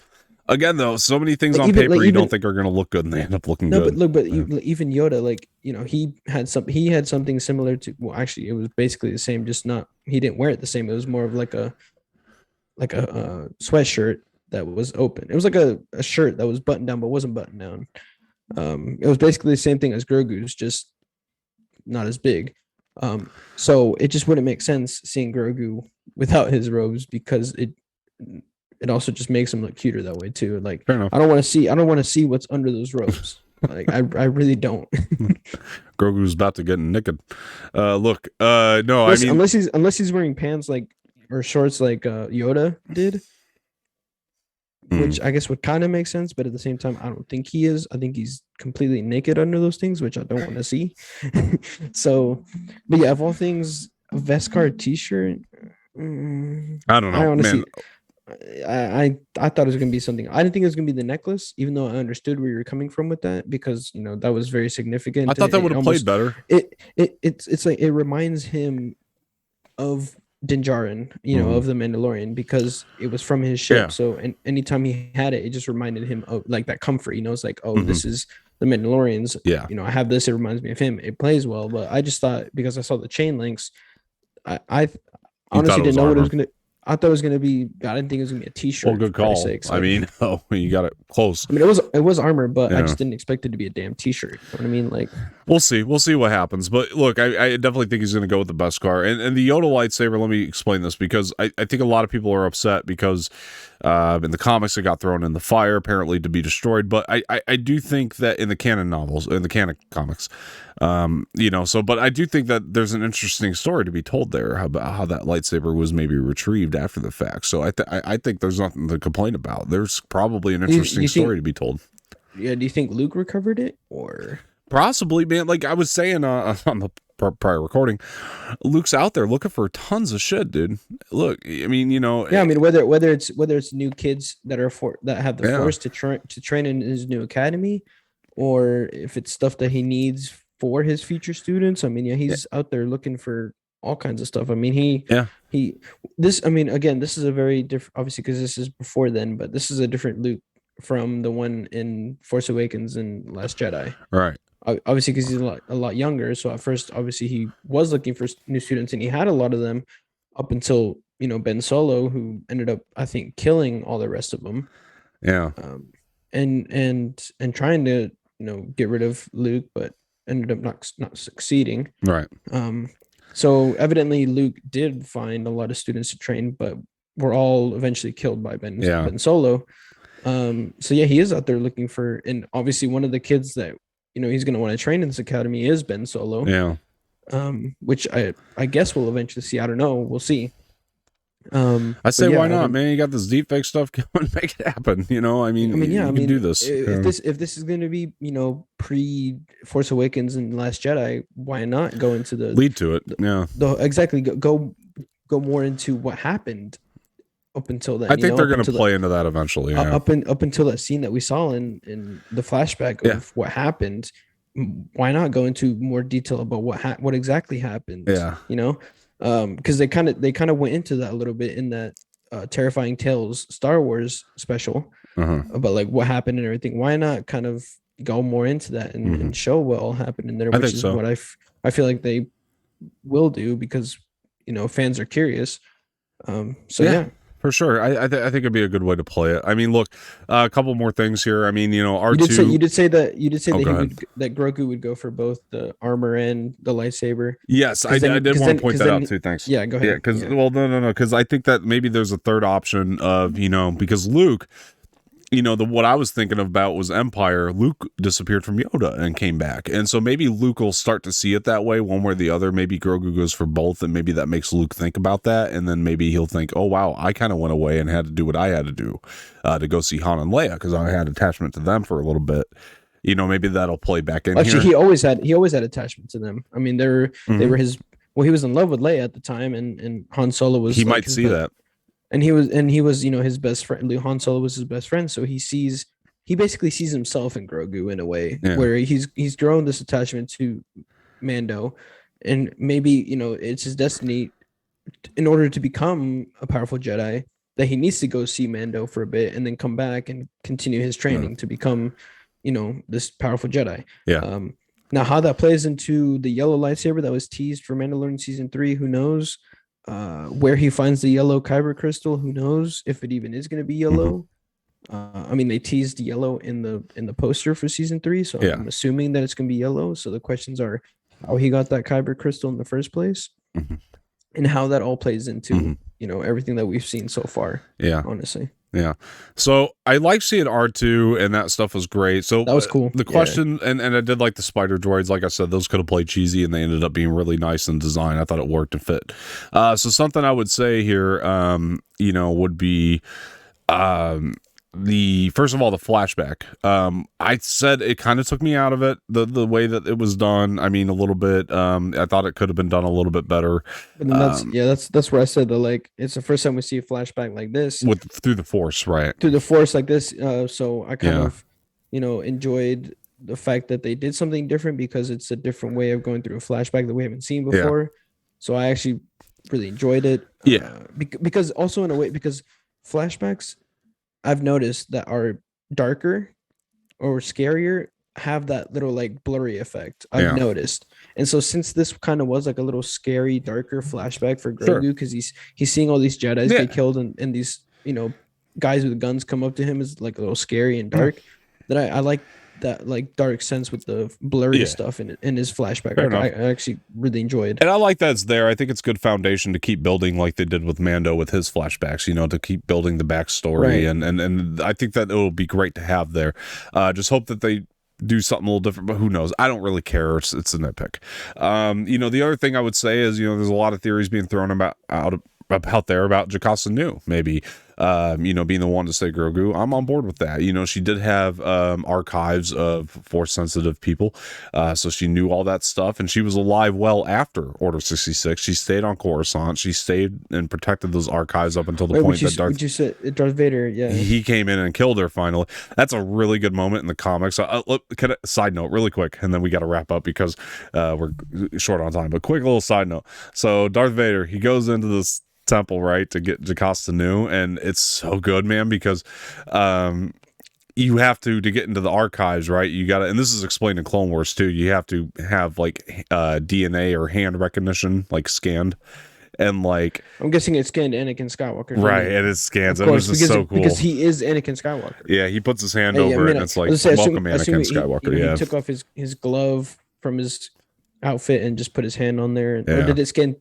Again, though, so many things like on even like paper you don't even think are going to look good, and they end up looking no, good. but look, but Yeah. even Yoda, like he had something similar to. Well, actually, it was basically the same, just not he didn't wear it the same. It was more of like a sweatshirt that was open. It was like a shirt that was buttoned down but wasn't buttoned down. It was basically the same thing as Grogu's, just not as big. So it just wouldn't make sense seeing Grogu without his robes because it also just makes him look cuter that way too. Like Fair enough. I don't want to see what's under those robes. Like I really don't. Grogu's about to get naked. Look, no, I mean, Unless he's wearing pants like or shorts like Yoda did, which I guess would kind of make sense, but at the same time, I don't think he is. I think he's completely naked under those things, which I don't want to see. So, but yeah, of all things, a Veskar T-shirt. I don't I know, honestly, man. I thought it was gonna be something. I didn't think it was gonna be the necklace, even though I understood where you're coming from with that because that was very significant. I thought And that would have played better. It's like it reminds him of Din Djarin, of the Mandalorian because it was from his ship. Yeah. So and anytime he had it, it just reminded him of like that comfort. It's like, oh, Mhm. this is the Mandalorians. Yeah. I have this. It reminds me of him. It plays well, but I just thought because I saw the chain links, I You thought honestly it was didn't know what it armor. was gonna. I thought it was gonna be. I didn't think it was gonna be a T-shirt. Well, good for Christ's call. sakes. I mean, you got it close. I mean, it was armor, but I Yeah. just didn't expect it to be a damn T-shirt. You know what I mean? Like, We'll see what happens. But look, I definitely think he's going to go with the best car. And the Yoda lightsaber, let me explain this because I think a lot of people are upset because in the comics it got thrown in the fire apparently to be destroyed. But I do think that in the canon novels, in the canon comics, but I do think that there's an interesting story to be told there about how that lightsaber was maybe retrieved after the fact. So I think there's nothing to complain about. There's probably an interesting story to be told. Yeah, do you think Luke recovered it or possibly, man? Like I was saying on the prior recording, Luke's out there looking for tons of shit, dude. Look, I mean, yeah, I mean whether it's new kids that have the force to train in his new academy, or if it's stuff that he needs for his future students. I mean, yeah, he's out there looking for all kinds of stuff. I mean, I mean, again, this is a very different, obviously, because this is before then, but this is a different Luke from the one in Force Awakens and Last Jedi. Right. Obviously, because he's a lot younger. So at first, obviously, he was looking for new students, and he had a lot of them up until Ben Solo, who ended up, I think, killing all the rest of them. Yeah. And trying to get rid of Luke, but ended up not succeeding. Right. So evidently, Luke did find a lot of students to train, but were all eventually killed by Ben Solo. So yeah, he is out there looking for, and obviously one of the kids that he's going to want to train in this academy is Ben Solo. Yeah. Which I guess we'll eventually see. I don't know. We'll see. I say, why not, man? You got this deep fake stuff going, make it happen. I mean, you can do this. If this is going to be, pre Force Awakens and Last Jedi, why not go into the lead to it? Exactly. Go more into what happened up until then. I think they're going to play into that eventually. Yeah. Up until that scene that we saw in the flashback of what happened. Why not go into more detail about what exactly happened? Yeah. Because they kind of went into that a little bit in that Terrifying Tales Star Wars special about like what happened and everything. Why not kind of go more into that and show what all happened in there, which is what I feel like they will do because fans are curious. Yeah. For sure. I think it'd be a good way to play it. I mean, look, a couple more things here. I mean, R2. You did say that that Grogu would go for both the armor and the lightsaber. Yes, I did want to point that out too. Thanks. Yeah, go ahead. Yeah, because no, because I think that maybe there's a third option of because Luke, what I was thinking about was Empire. Luke disappeared from Yoda and came back, and so maybe Luke will start to see it that way, one way or the other. Maybe Grogu goes for both, and maybe that makes Luke think about that, and then maybe he'll think, "Oh wow, I kind of went away and had to do what I had to do to go see Han and Leia because I had attachment to them for a little bit." Maybe that'll play back in. Actually, he always had attachment to them. I mean, they were his. Well, he was in love with Leia at the time, and Han Solo was. He might see that. And he was his best friend. Han Solo was his best friend, so he sees he basically sees himself in Grogu in a way, Yeah. where he's grown this attachment to Mando, and maybe it's his destiny in order to become a powerful Jedi that he needs to go see Mando for a bit and then come back and continue his training to become, this powerful Jedi. Yeah. Now, how that plays into the yellow lightsaber that was teased for Mandalorian season 3, who knows? Where he finds the yellow kyber crystal, who knows if it even is going to be yellow? I mean, they teased yellow in the poster for season 3, so I'm assuming that it's going to be yellow. So the questions are how he got that kyber crystal in the first place, and how that all plays into everything that we've seen so far. Yeah, honestly. Yeah. So I like seeing R2, and that stuff was great. So that was cool. The question, and I did like the spider droids. Like I said, those could have played cheesy, and they ended up being really nice in design. I thought it worked and fit. So something I would say here, would be, the first of all, the flashback. I said it kind of took me out of it, the way that it was done. I mean, a little bit. I thought it could have been done a little bit better. But that's where I said that, like, it's the first time we see a flashback like this through the Force, right? Through the Force like this. So I kind of, enjoyed the fact that they did something different, because it's a different way of going through a flashback that we haven't seen before. So I actually really enjoyed it. Because also in a way, because flashbacks, I've noticed that are darker or scarier have that little like blurry effect. I've noticed. And so since this kind of was like a little scary, darker flashback for Grogu, because he's seeing all these Jedis get killed, and these, guys with guns come up to him, is like a little scary and dark. That I like that like dark sense with the blurry stuff in his flashback. I actually really enjoyed. And I like that it's there. I think it's good foundation to keep building, like they did with Mando with his flashbacks, to keep building the backstory. And I think that it'll be great to have there. Just hope that they do something a little different, but who knows? I don't really care. It's a nitpick. The other thing I would say is, there's a lot of theories being thrown out there about Jocasta Nu, maybe, being the one to say Grogu. I'm on board with that. She did have archives of Force sensitive people, so she knew all that stuff, and she was alive well after Order 66. She stayed on Coruscant. She stayed and protected those archives up until the point that Darth Vader, he came in and killed her finally. That's a really good moment in the comics. Side note, really quick, and then we got to wrap up because we're short on time. But quick little side note. So Darth Vader, he goes into this temple, right, to get Jocasta Nu, and it's so good, man, because you have to get into the archives, right? You got to, and this is explained in Clone Wars too, you have to have like DNA or hand recognition like scanned, and like I'm guessing it scanned Anakin Skywalker, right? And it scans. It was just so cool because he is Anakin Skywalker. Yeah, he puts his hand over it, and it's like, welcome Anakin Skywalker. He took off his glove from his outfit and just put his hand on there. Or did it scan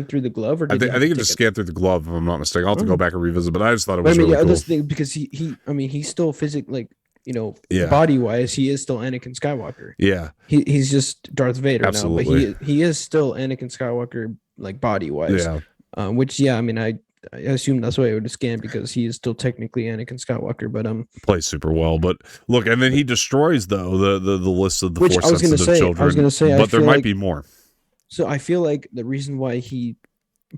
through the glove, or I think it just scanned through the glove, if I'm not mistaken. I'll have to go back and revisit, but I just thought it was really cool. This thing, because he's still physically, body wise, he is still Anakin Skywalker. He's just Darth Vader now, but he is still Anakin Skywalker, like body wise. Which I assume that's why it would scan, because he is still technically Anakin Skywalker, but plays super well. But look, and then he destroys the list of the Force sensitive children. I was gonna say, but there might be more. So I feel like the reason why he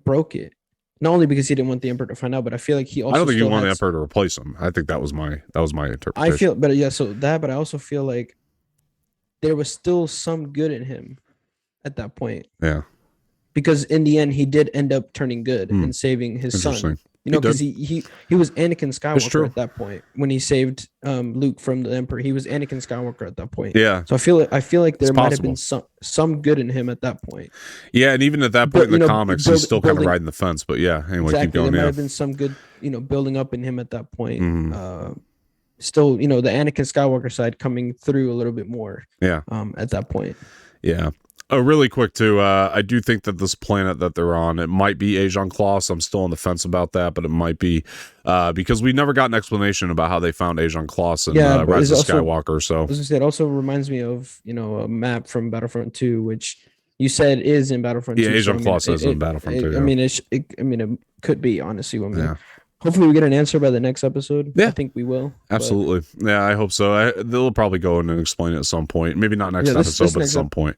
broke it, not only because he didn't want the Emperor to find out, but I feel like he also, I don't think he wanted the Emperor to replace him. I think that was my interpretation. I feel, but I also feel like there was still some good in him at that point. Yeah. Because in the end, he did end up turning good and saving his son. Because he was Anakin Skywalker at that point when he saved Luke from the Emperor. He was Anakin Skywalker at that point. Yeah. So I feel like there might have been some good in him at that point. Yeah, and even at that point in the comics, he's still kind of riding the fence. But yeah, anyway, keep going. There might have been some good, building up in him at that point. Still, the Anakin Skywalker side coming through a little bit more. Yeah. At that point. Yeah. Really quick too, I do think that this planet that they're on, it might be Ajan Kloss. I'm still on the fence about that, but it might be because we never got an explanation about how they found Ajan Kloss and Rise of Skywalker. So it also reminds me of a map from Battlefront 2, which you said is in Battlefront 2. Yeah, Ajan Kloss is in Battlefront 2. It could be, honestly. Hopefully we get an answer by the next episode. I think we will. Absolutely. Yeah, I hope so. They'll probably go in and explain it at some point. Maybe not next episode, but at some point.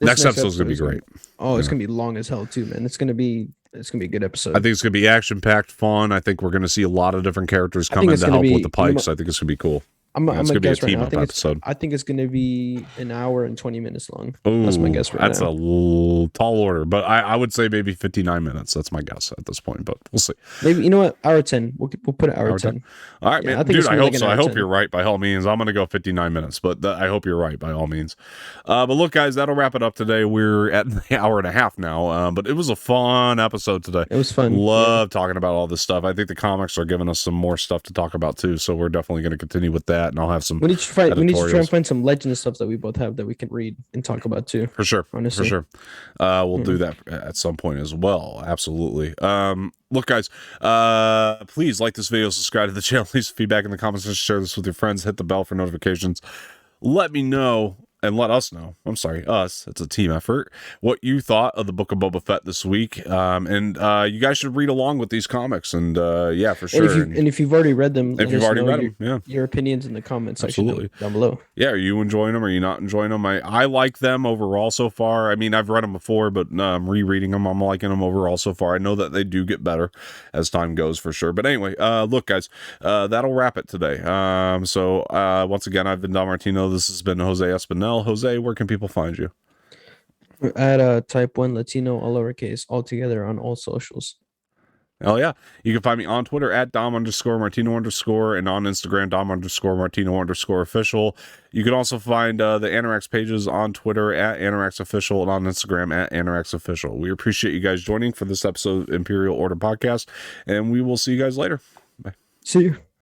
Next episode is gonna be great. It's gonna be long as hell too, man. It's gonna be a good episode. I think it's gonna be action packed, fun. I think we're gonna see a lot of different characters come in to help with the Pikes. I think it's gonna be cool. I'm It's a gonna be a guess right team now. up episode. I think it's gonna be an hour and 20 minutes long. That's my Oh, guess right that's now. a little tall order, but I would say maybe 59 minutes. That's my guess at this point, but we'll see. Maybe you know what? Hour 10. We'll put it hour Hour 10. 10. All right, Yeah, man. I think Dude, it's I gonna be like hope an so. I hour hope 10. you're right by all means. I'm going to go 59 minutes, but I hope you're right by all means. But look, guys, that'll wrap it up today. We're at the hour and a half now, but it was a fun episode today. It was fun. Love talking about all this stuff. I think the comics are giving us some more stuff to talk about too, so we're definitely going to continue with that, and I'll have some We need to try editorials. and find some legend stuff that we both have that we can read and talk about too. For sure. Honestly. For sure. We'll do that at some point as well. Absolutely. Look, guys, please like this video, subscribe to the channel, leave some feedback in the comments, and share this with your friends. Hit the bell for notifications. Let me know and let us know. I'm sorry, us. It's a team effort. What you thought of the Book of Boba Fett this week, and you guys should read along with these comics. And yeah, for sure. And if you've already read them, if you've already read them, yeah, your opinions in the comments section down below. Yeah, are you enjoying them? Are you not enjoying them? I like them overall so far. I mean, I've read them before, but I'm rereading them. I'm liking them overall so far. I know that they do get better as time goes for sure. But anyway, look, guys, that'll wrap it today. So once again, I've been Don Martino. This has been Jose Espinel. Jose, where can people find you? At Type 1 Latino, all lowercase, all together on all socials. Oh yeah, you can find me on Twitter at Dom_Martino_ and on Instagram Dom_Martino_official. You can also find the Anorax pages on Twitter at Anorax Official and on Instagram at Anorax Official. We appreciate you guys joining for this episode of Imperial Order Podcast, and we will see you guys later. Bye. See you.